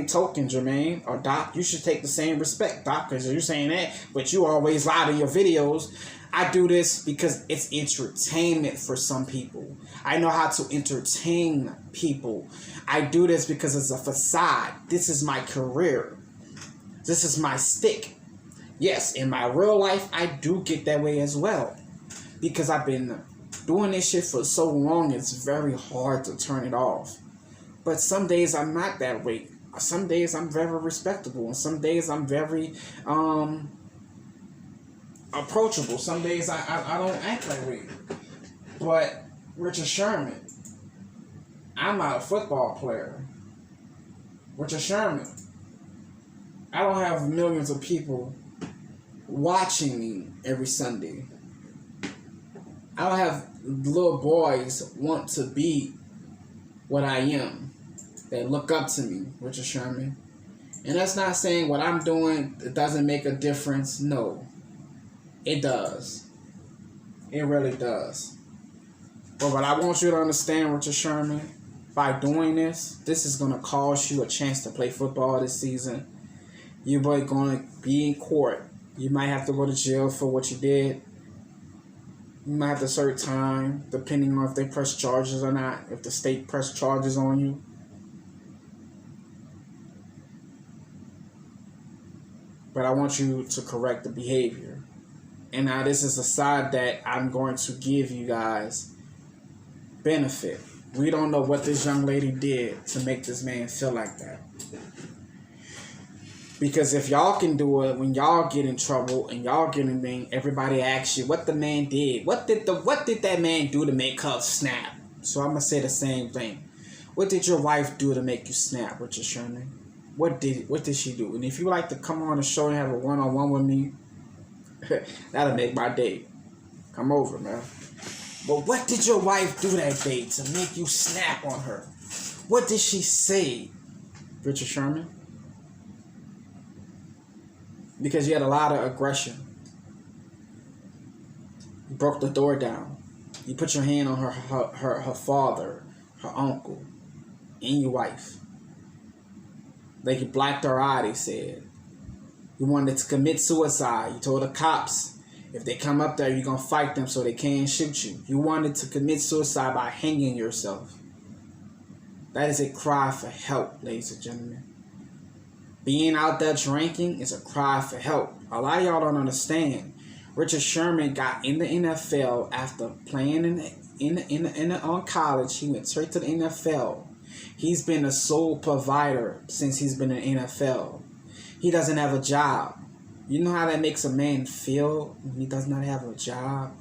token, Jermaine, or Doc. You should take the same respect, Doc, because you're saying that, but you always lie in your videos. I do this because it's entertainment for some people. I know how to entertain people. I do this because it's a facade. This is my career. This is my stick. Yes, in my real life, I do get that way as well. Because I've been doing this shit for so long, it's very hard to turn it off. But some days I'm not that way. Some days I'm very respectable. And some days I'm very approachable. Some days I don't act that way. But Richard Sherman, I'm not a football player. Richard Sherman, I don't have millions of people watching me every Sunday. I don't have little boys want to be what I am. They look up to me, Richard Sherman. And that's not saying what I'm doing, it doesn't make a difference. No, it does. It really does. But what I want you to understand, Richard Sherman, by doing this is going to cost you a chance to play football this season. You're going to be in court. You might have to go to jail for what you did. You might have to serve time, depending on if they press charges or not, if the state press charges on you. But I want you to correct the behavior. And now this is a side that I'm going to give you guys benefit. We don't know what this young lady did to make this man feel like that. Because if y'all can do it, when y'all get in trouble and y'all get anything, everybody asks you what the man did. What did that man do to make her snap? So I'm gonna say the same thing. What did your wife do to make you snap, Richard Sherman? What did she do? And if you like to come on the show and have a one-on-one with me, that'll make my day. Come over, man. But what did your wife do that day to make you snap on her? What did she say, Richard Sherman? Because you had a lot of aggression. You broke the door down. You put your hand on her father, her uncle, and your wife. Like you blacked her eye, they said. You wanted to commit suicide. You told the cops, if they come up there, you're going to fight them so they can't shoot you. You wanted to commit suicide by hanging yourself. That is a cry for help, ladies and gentlemen. Being out there drinking is a cry for help. A lot of y'all don't understand. Richard Sherman got in the NFL after playing in college. He went straight to the NFL. He's been a sole provider since he's been in the NFL. He doesn't have a job. You know how that makes a man feel when he does not have a job?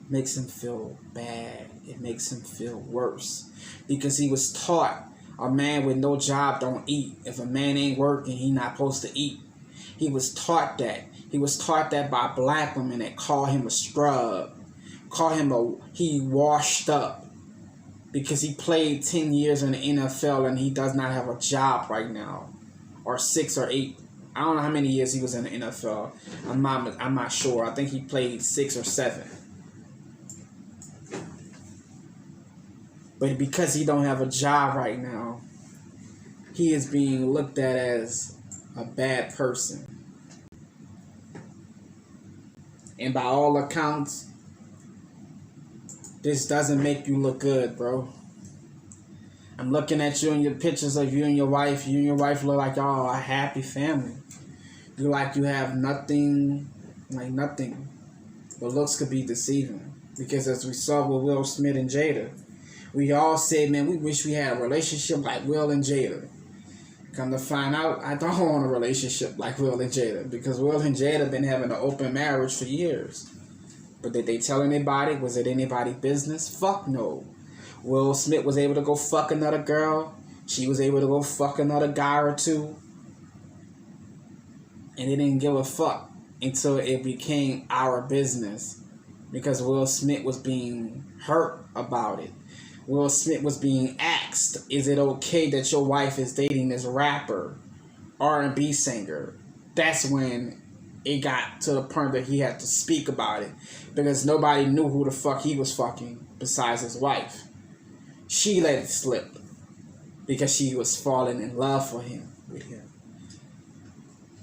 It makes him feel bad. It makes him feel worse. Because he was taught a man with no job don't eat. If a man ain't working, he not supposed to eat. He was taught that. He was taught that by black women that call him a scrub. He washed up. Because he played 10 years in the NFL and he does not have a job right now. Or 6 or 8. I don't know how many years he was in the NFL. I'm not sure. I think he played 6 or 7. But because he don't have a job right now, he is being looked at as a bad person. And by all accounts, this doesn't make you look good, bro. I'm looking at you and your pictures of you and your wife. You and your wife look like y'all a happy family. You like you have nothing, like nothing. But looks could be deceiving. Because as we saw with Will Smith and Jada, we all said, man, we wish we had a relationship like Will and Jada. Come to find out, I don't want a relationship like Will and Jada. Because Will and Jada been having an open marriage for years. But did they tell anybody? Was it anybody's business? Fuck no. Will Smith was able to go fuck another girl. She was able to go fuck another guy or two. And they didn't give a fuck until it became our business. Because Will Smith was being hurt about it. Will Smith was being asked, is it okay that your wife is dating this rapper, R&B singer? That's when it got to the point that he had to speak about it. Because nobody knew who the fuck he was fucking besides his wife. She let it slip. Because she was falling in love with him.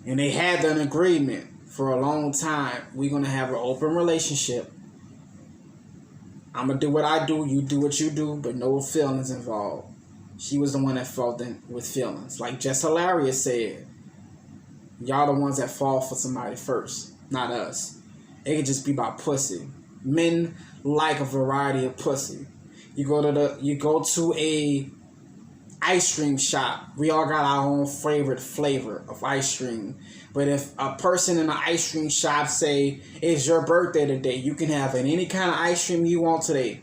And they had an agreement for a long time. We're going to have an open relationship. I'm going to do what I do. You do what you do. But no feelings involved. She was the one that felt with feelings. Like Jess Hilarious said. Y'all the ones that fall for somebody first. Not us. It could just be about pussy. Men like a variety of pussy. You go to a ice cream shop. We all got our own favorite flavor of ice cream. But if a person in the ice cream shop say, it's your birthday today, you can have any kind of ice cream you want today.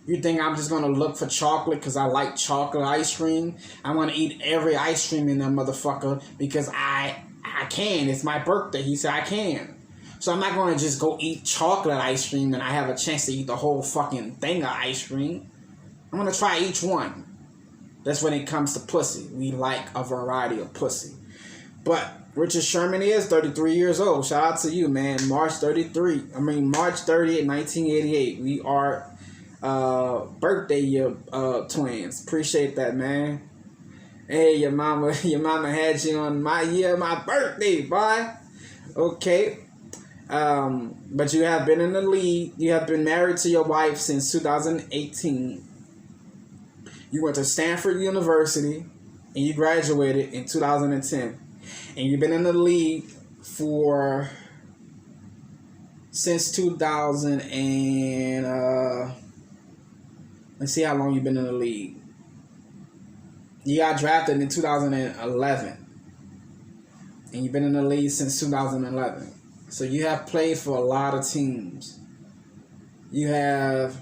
You think I'm just going to look for chocolate because I like chocolate ice cream? I'm going to eat every ice cream in that motherfucker because I can. It's my birthday. He said I can. So I'm not going to just go eat chocolate ice cream and I have a chance to eat the whole fucking thing of ice cream. I'm going to try each one. That's when it comes to pussy. We like a variety of pussy. But Richard Sherman is 33 years old. Shout out to you, man. March 30th, 1988. We are birthday year twins. Appreciate that, man. Hey, your mama had you on my birthday, boy. Okay. But you have been in the league. You have been married to your wife since 2018. You went to Stanford University and you graduated in 2010. And you've been in the league since 2000 and let's see how long you've been in the league. You got drafted in 2011. And you've been in the league since 2011. So you have played for a lot of teams. You have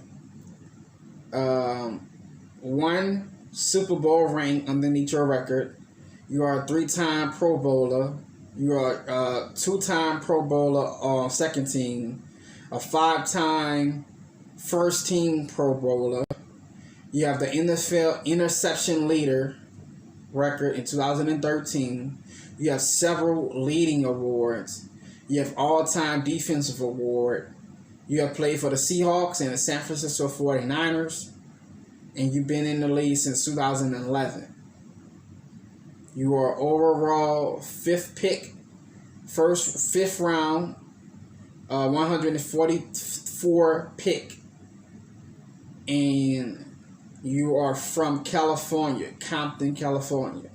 one Super Bowl ring underneath your record. You are a 3-time Pro Bowler. You are a 2-time Pro Bowler on second team. A 5-time first team Pro Bowler. You have the NFL interception leader record in 2013. You have several leading awards. You have all-time defensive award. You have played for the Seahawks and the San Francisco 49ers. And you've been in the league since 2011. You are overall 5th pick, 5th round, 144 pick. And you are from California, Compton, California.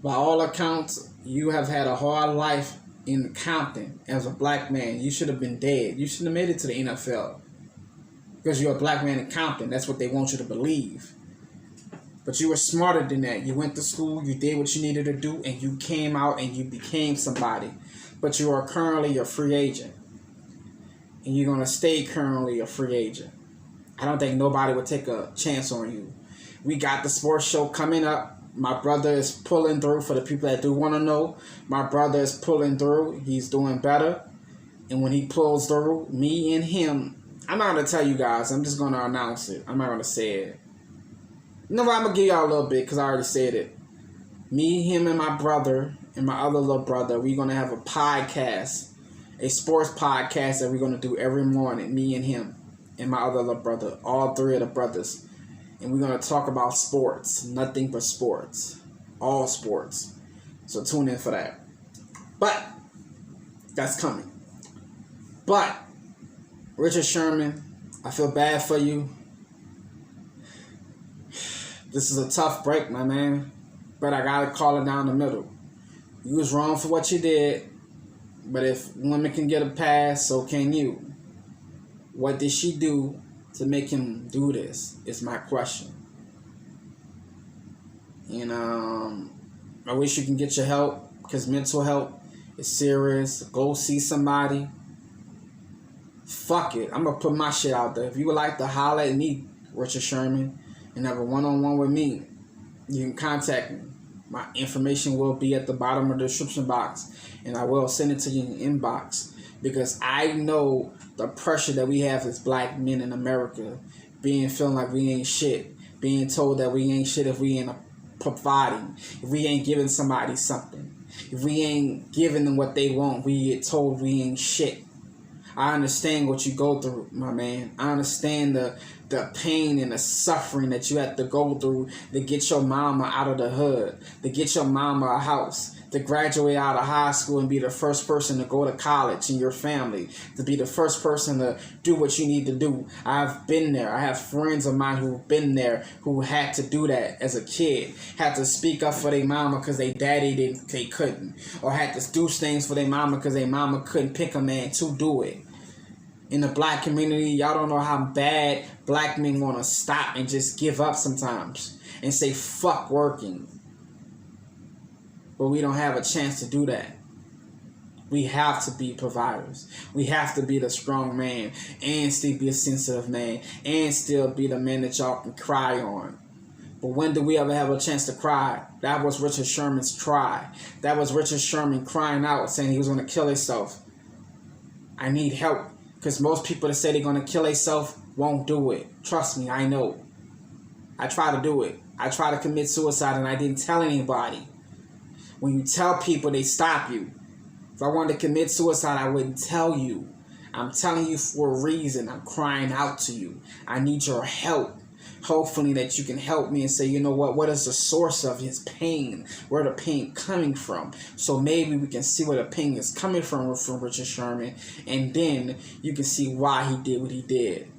By all accounts, you have had a hard life in Compton as a black man. You should have been dead. You should have made it to the NFL. Because you're a black man in Compton. That's what they want you to believe. But you were smarter than that. You went to school, you did what you needed to do, and you came out and you became somebody. But you are currently a free agent. And you're going to stay currently a free agent. I don't think nobody would take a chance on you. We got the sports show coming up. My brother is pulling through. For the people that do want to know, my brother is pulling through. He's doing better. And when he pulls through, me and him, I'm not going to tell you guys. I'm just going to announce it. I'm not going to say it. No, I'm going to give y'all a little bit because I already said it. Me, him, and my brother, and my other little brother, we're going to have a podcast. A sports podcast that we're going to do every morning. Me and him and my other little brother. All three of the brothers. And we're going to talk about sports. Nothing but sports. All sports. So tune in for that. But that's coming. But Richard Sherman, I feel bad for you. This is a tough break, my man. But I got to call it down the middle. You was wrong for what you did. But if women can get a pass, so can you. What did she do to make him do this is my question. And I wish you can get your help. Because mental health is serious. Go see somebody. fuck it. I'm gonna put my shit out there. If you would like to holler at me, Richard Sherman, and have a one-on-one with me, you can contact me. My information will be at the bottom of the description box, and I will send it to you in inbox, because I know the pressure that we have as black men in America, feeling like we ain't shit, being told that we ain't shit if we ain't providing, if we ain't giving somebody something, if we ain't giving them what they want, we get told we ain't shit. I understand what you go through, my man. I understand the pain and the suffering that you have to go through to get your mama out of the hood, to get your mama a house, to graduate out of high school and be the first person to go to college in your family, to be the first person to do what you need to do. I've been there. I have friends of mine who've been there, who had to do that as a kid, had to speak up for their mama because they daddy they couldn't, or had to do things for their mama because their mama couldn't pick a man to do it. In the black community, y'all don't know how bad black men want to stop and just give up sometimes and say fuck working. But we don't have a chance to do that. We have to be providers. We have to be the strong man and still be a sensitive man and still be the man that y'all can cry on. But when do we ever have a chance to cry? That was Richard Sherman's cry. That was Richard Sherman crying out, saying he was going to kill himself. I need help. Because most people that say they're going to kill themselves won't do it. Trust me, I know. I try to do it. I try to commit suicide and I didn't tell anybody. When you tell people, they stop you. If I wanted to commit suicide, I wouldn't tell you. I'm telling you for a reason. I'm crying out to you. I need your help. Hopefully that you can help me and say, you know what is the source of his pain? Where the pain coming from? So maybe we can see where the pain is coming from Richard Sherman, and then you can see why he did what he did.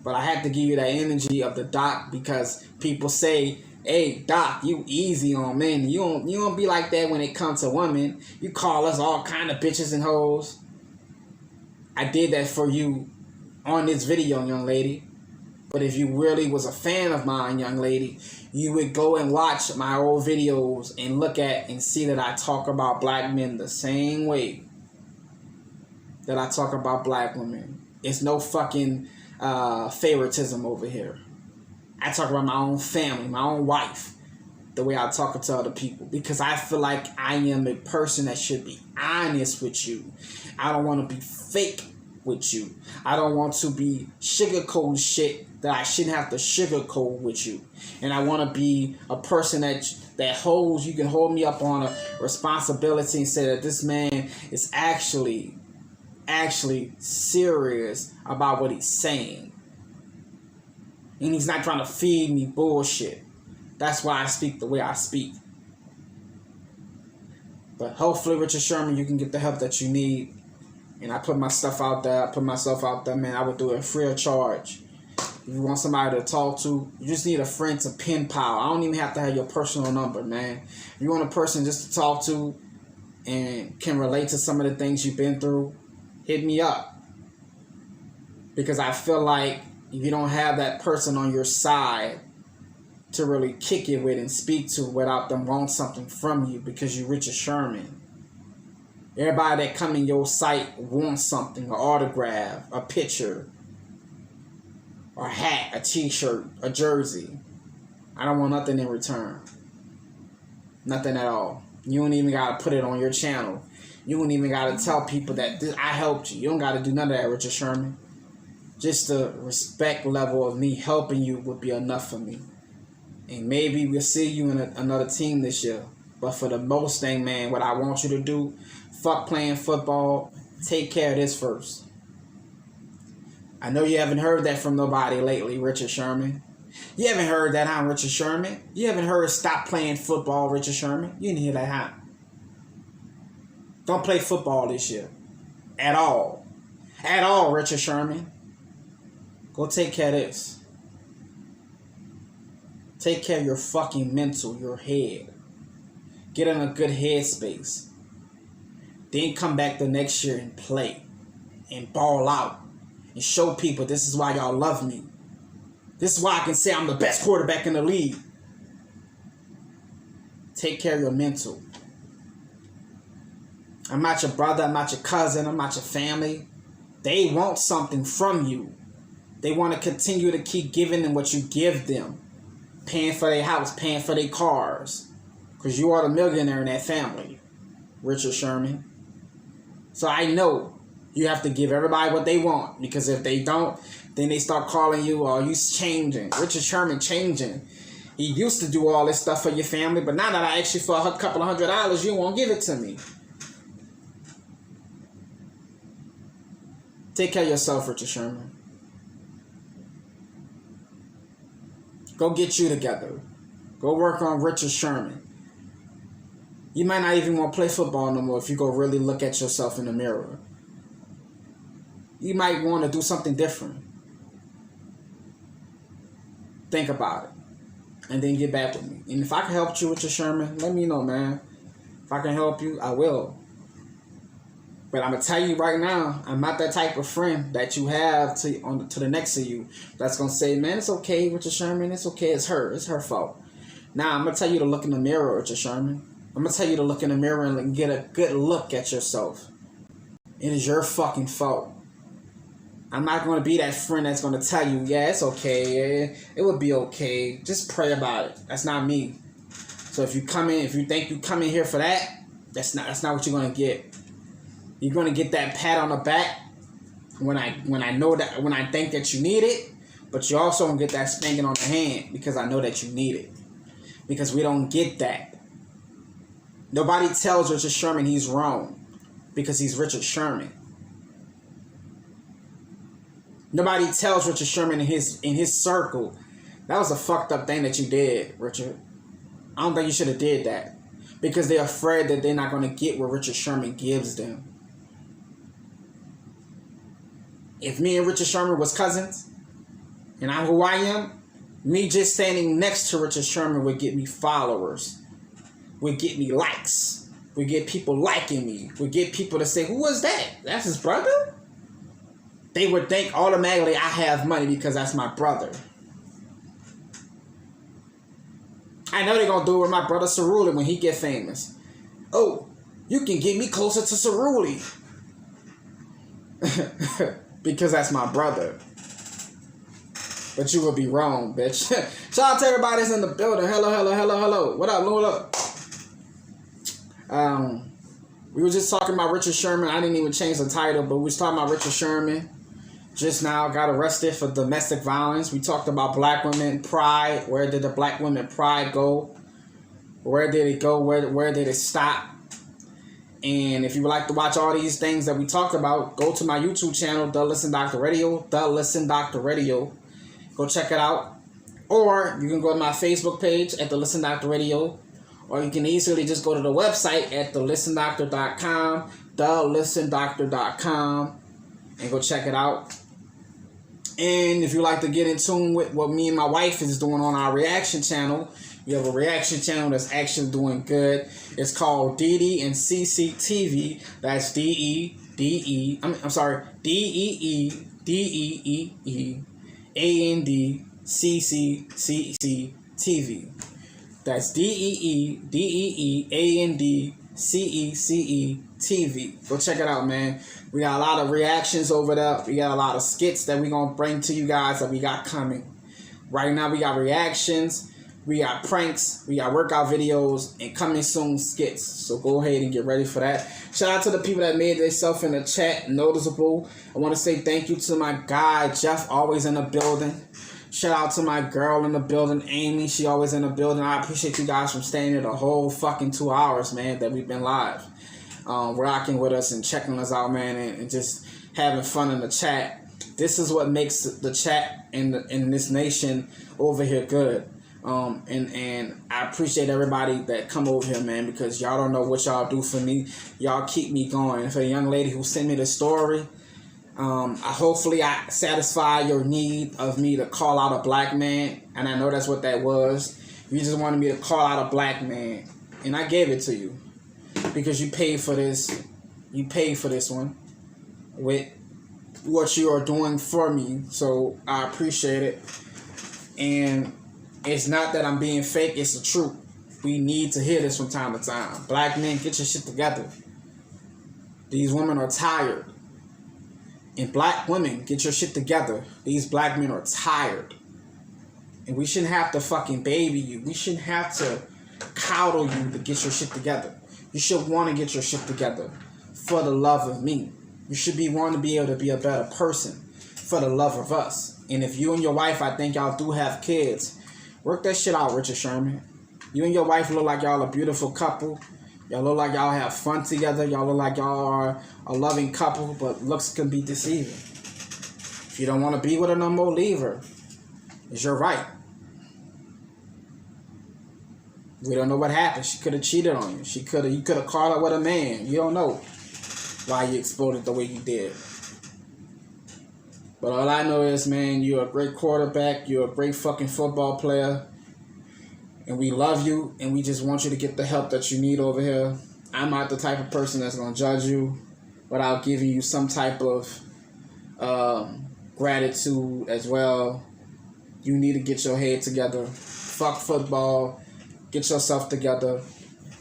But I had to give you that energy of the doc, because people say, hey, Doc, you easy on men. You don't be like that when it comes to women. You call us all kind of bitches and hoes. I did that for you on this video, young lady. But if you really was a fan of mine, young lady, you would go and watch my old videos and look at and see that I talk about black men the same way that I talk about black women. It's no fucking favoritism over here. I talk about my own family, my own wife, the way I talk to other people, because I feel like I am a person that should be honest with you. I don't want to be fake with you. I don't want to be sugarcoating shit that I shouldn't have to sugarcoat with you. And I want to be a person that holds, you can hold me up on a responsibility and say that this man is actually serious about what he's saying. And he's not trying to feed me bullshit. That's why I speak the way I speak. But hopefully, Richard Sherman, you can get the help that you need. And I put my stuff out there. I put myself out there, man. I would do it free of charge. If you want somebody to talk to, you just need a friend to pen pal. I don't even have to have your personal number, man. If you want a person just to talk to and can relate to some of the things you've been through, hit me up. Because I feel like if you don't have that person on your side to really kick it with and speak to without them want something from you, because you're Richard Sherman. Everybody that come in your site wants something, an autograph, a picture, a hat, a t-shirt, a jersey. I don't want nothing in return. Nothing at all. You don't even got to put it on your channel. You don't even got to tell people that I helped you. You don't got to do none of that, Richard Sherman. Just the respect level of me helping you would be enough for me. And maybe we'll see you in another team this year. But for the most thing, man, what I want you to do, fuck playing football. Take care of this first. I know you haven't heard that from nobody lately, Richard Sherman. You haven't heard that, huh, Richard Sherman? You haven't heard stop playing football, Richard Sherman? You didn't hear that, huh? Don't play football this year. At all. At all, Richard Sherman. Go take care of this. Take care of your fucking mental, your head. Get in a good headspace. Then come back the next year and play. And ball out. And show people this is why y'all love me. This is why I can say I'm the best quarterback in the league. Take care of your mental. I'm not your brother. I'm not your cousin. I'm not your family. They want something from you. They want to continue to keep giving them what you give them. Paying for their house, paying for their cars. Because you are the millionaire in that family, Richard Sherman. So I know you have to give everybody what they want. Because if they don't, then they start calling you, oh, you changing. Richard Sherman changing. He used to do all this stuff for your family, but now that I ask you for a couple of $100, you won't give it to me. Take care of yourself, Richard Sherman. Go get you together. Go work on Richard Sherman. You might not even want to play football no more if you go really look at yourself in the mirror. You might want to do something different. Think about it. And then get back with me. And if I can help you, Richard Sherman, let me know, man. If I can help you, I will. But I'm going to tell you right now, I'm not that type of friend that you have to the next to you that's going to say, man, it's okay, Richard Sherman. It's okay. It's her. It's her fault. Now, I'm going to tell you to look in the mirror, Richard Sherman. I'm going to tell you to look in the mirror and get a good look at yourself. It is your fucking fault. I'm not going to be that friend that's going to tell you, yeah, it's okay. It would be okay. Just pray about it. That's not me. So if you think you come in here for that, that's not what you're going to get. You're going to get that pat on the back when I think that you need it, but you also going to get that spanking on the hand because I know that you need it. Because we don't get that. Nobody tells Richard Sherman he's wrong because he's Richard Sherman. Nobody tells Richard Sherman in his circle, that was a fucked up thing that you did, Richard. I don't think you should have did that. Because they're afraid that they're not going to get what Richard Sherman gives them. If me and Richard Sherman was cousins, and I'm who I am, me just standing next to Richard Sherman would get me followers. Would get me likes. Would get people liking me. Would get people to say, who was that? That's his brother? They would think automatically I have money because that's my brother. I know they're going to do it with my brother Cerulli when he get famous. Oh, you can get me closer to Cerulli. Because that's my brother. But you would be wrong, bitch. Shout out to everybody that's in the building. Hello. What up, Lula? We were just talking about Richard Sherman. I didn't even change the title, but we was talking about Richard Sherman. Just now got arrested for domestic violence. We talked about black women pride. Where did the black women pride go? Where did it go? Where did it stop? And if you would like to watch all these things that we talked about, go to my YouTube channel, The Listen Doctor Radio. The Listen Doctor Radio. Go check it out. Or you can go to my Facebook page at The Listen Doctor Radio. Or you can easily just go to the website at thelistendoctor.com, thelistendoctor.com, and go check it out. And if you like to get in tune with what me and my wife is doing on our reaction channel, we have a reaction channel that's actually doing good. It's called DD and CC TV. That's DEEE ANDCCCC TV. That's DEEDEEANDCECE TV. Go check it out, man. We got a lot of reactions over there. We got a lot of skits that we're going to bring to you guys that we got coming. Right now, we got reactions. We got pranks. We got workout videos. And coming soon, skits. So go ahead and get ready for that. Shout out to the people that made themselves in the chat noticeable. I want to say thank you to my guy, Jeff, always in the building. Shout out to my girl in the building, Amy. She always in the building. I appreciate you guys from staying here the whole fucking 2 hours, man, that we've been live. Rocking with us and checking us out, man, and just having fun in the chat. This is what makes the chat in this nation over here good. And I appreciate everybody that come over here, man, because y'all don't know what y'all do for me. Y'all keep me going. For a young lady who sent me the story, hopefully I satisfy your need of me to call out a black man, and I know that's what that was. You just wanted me to call out a black man, and I gave it to you because you paid for this. You paid for this one with what you are doing for me, so I appreciate it. And it's not that I'm being fake; it's the truth. We need to hear this from time to time. Black men, get your shit together. These women are tired. And black women, get your shit together. These black men are tired. And we shouldn't have to fucking baby you. We shouldn't have to coddle you to get your shit together. You should want to get your shit together for the love of me. You should want to be able to be a better person for the love of us. And if you and your wife, I think y'all do have kids, work that shit out, Richard Sherman. You and your wife look like y'all a beautiful couple. Y'all look like y'all have fun together. Y'all look like y'all are a loving couple, but looks can be deceiving. If you don't want to be with her no more, leave her. It's your right. We don't know what happened. She could have cheated on you. You could have caught her with a man. You don't know why you exploded the way you did. But all I know is, man, you're a great quarterback. You're a great fucking football player. And we love you, and we just want you to get the help that you need over here. I'm not the type of person that's going to judge you without giving you some type of gratitude as well. You need to get your head together. Fuck football. Get yourself together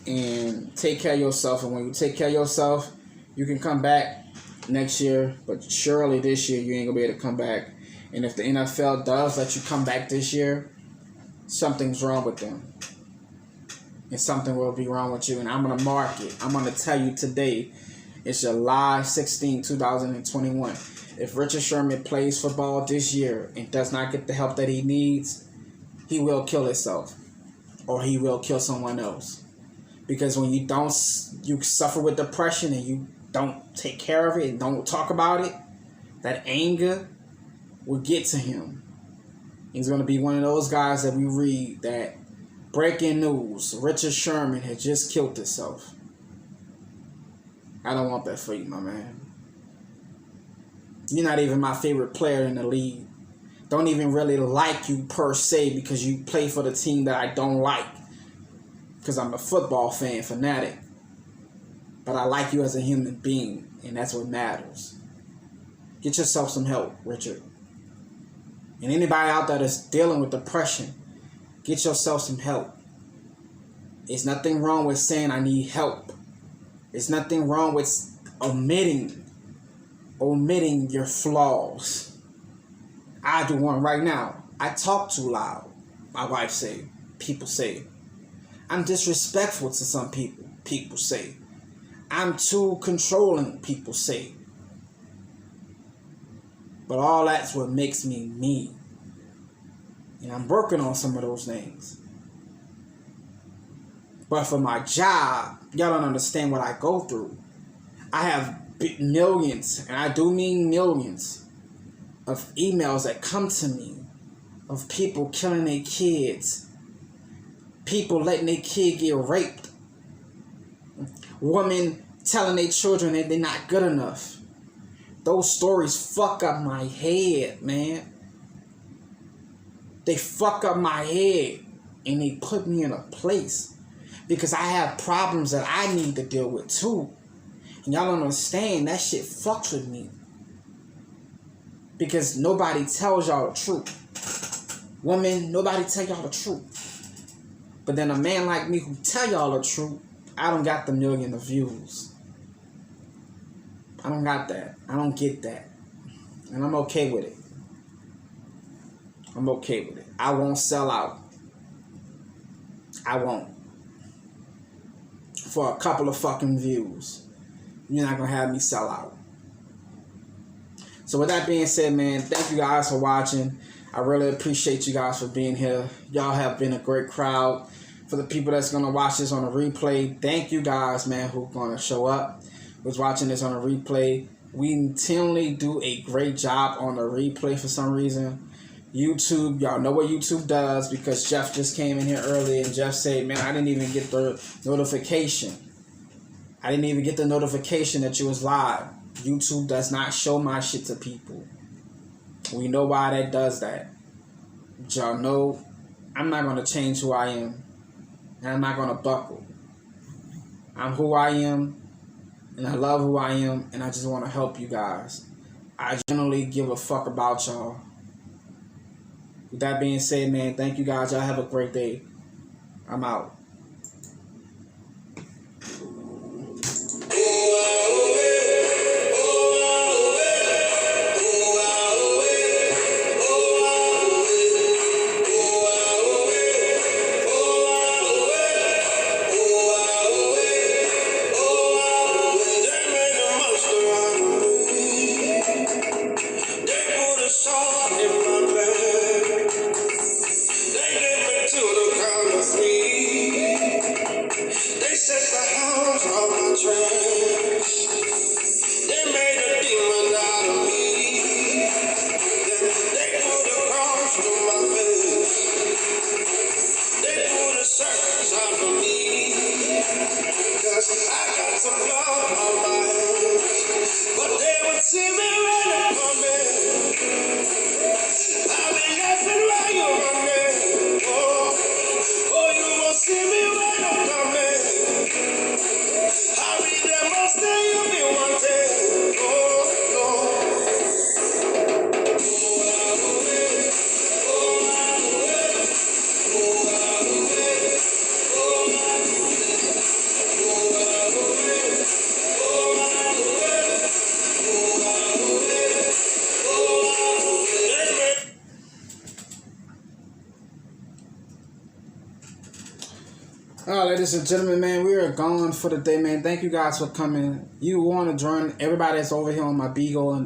and take care of yourself. And when you take care of yourself, you can come back next year. But surely this year, you ain't going to be able to come back. And if the NFL does let you come back this year, something's wrong with them. And something will be wrong with you. And I'm going to mark it. I'm going to tell you today, it's July 16, 2021. If Richard Sherman plays football this year and does not get the help that he needs, he will kill himself. Or he will kill someone else. Because when you suffer with depression and you don't take care of it and don't talk about it, that anger will get to him. He's going to be one of those guys that we read that breaking news, Richard Sherman had just killed himself. I don't want that for you, my man. You're not even my favorite player in the league. Don't even really like you per se because you play for the team that I don't like. Because I'm a football fan, fanatic. But I like you as a human being, and that's what matters. Get yourself some help, Richard. And anybody out there that's dealing with depression, get yourself some help. There's nothing wrong with saying I need help. There's nothing wrong with omitting your flaws. I do one right now. I talk too loud. My wife say. People say. I'm disrespectful to some people. People say. I'm too controlling. People say. But all that's what makes me me. And I'm working on some of those things. But for my job, y'all don't understand what I go through. I have millions, and I do mean millions, of emails that come to me of people killing their kids, people letting their kid get raped, women telling their children that they're not good enough. Those stories fuck up my head, man. They fuck up my head, and they put me in a place because I have problems that I need to deal with too. And y'all don't understand, that shit fucks with me. Because nobody tells y'all the truth. Women, nobody tell y'all the truth. But then a man like me who tell y'all the truth, I don't got the million of views. I don't got that. I don't get that. And I'm okay with it. I'm okay with it. I won't sell out. I won't. For a couple of fucking views. You're not going to have me sell out. So with that being said, man, thank you guys for watching. I really appreciate you guys for being here. Y'all have been a great crowd. For the people that's going to watch this on a replay, thank you guys, man, who are going to show up, who's watching this on a replay. We intentionally do a great job on the replay for some reason. YouTube, y'all know what YouTube does because Jeff just came in here earlier and Jeff said, man, I didn't even get the notification. I didn't even get the notification that you was live. YouTube does not show my shit to people. We know why that does that. Y'all know I'm not going to change who I am. And I'm not going to buckle. I'm who I am. And I love who I am. And I just want to help you guys. I generally give a fuck about y'all. With that being said, man, thank you guys. Y'all have a great day. I'm out. But they would see me when I'm coming. I'll be laughing while you're running. Oh, you won't see me when I'm coming. I'll be the monster you'll be wanting. All right, ladies and gentlemen, man, we are gone for the day, man. Thank you guys for coming. You want to join everybody that's over here on my Beagle and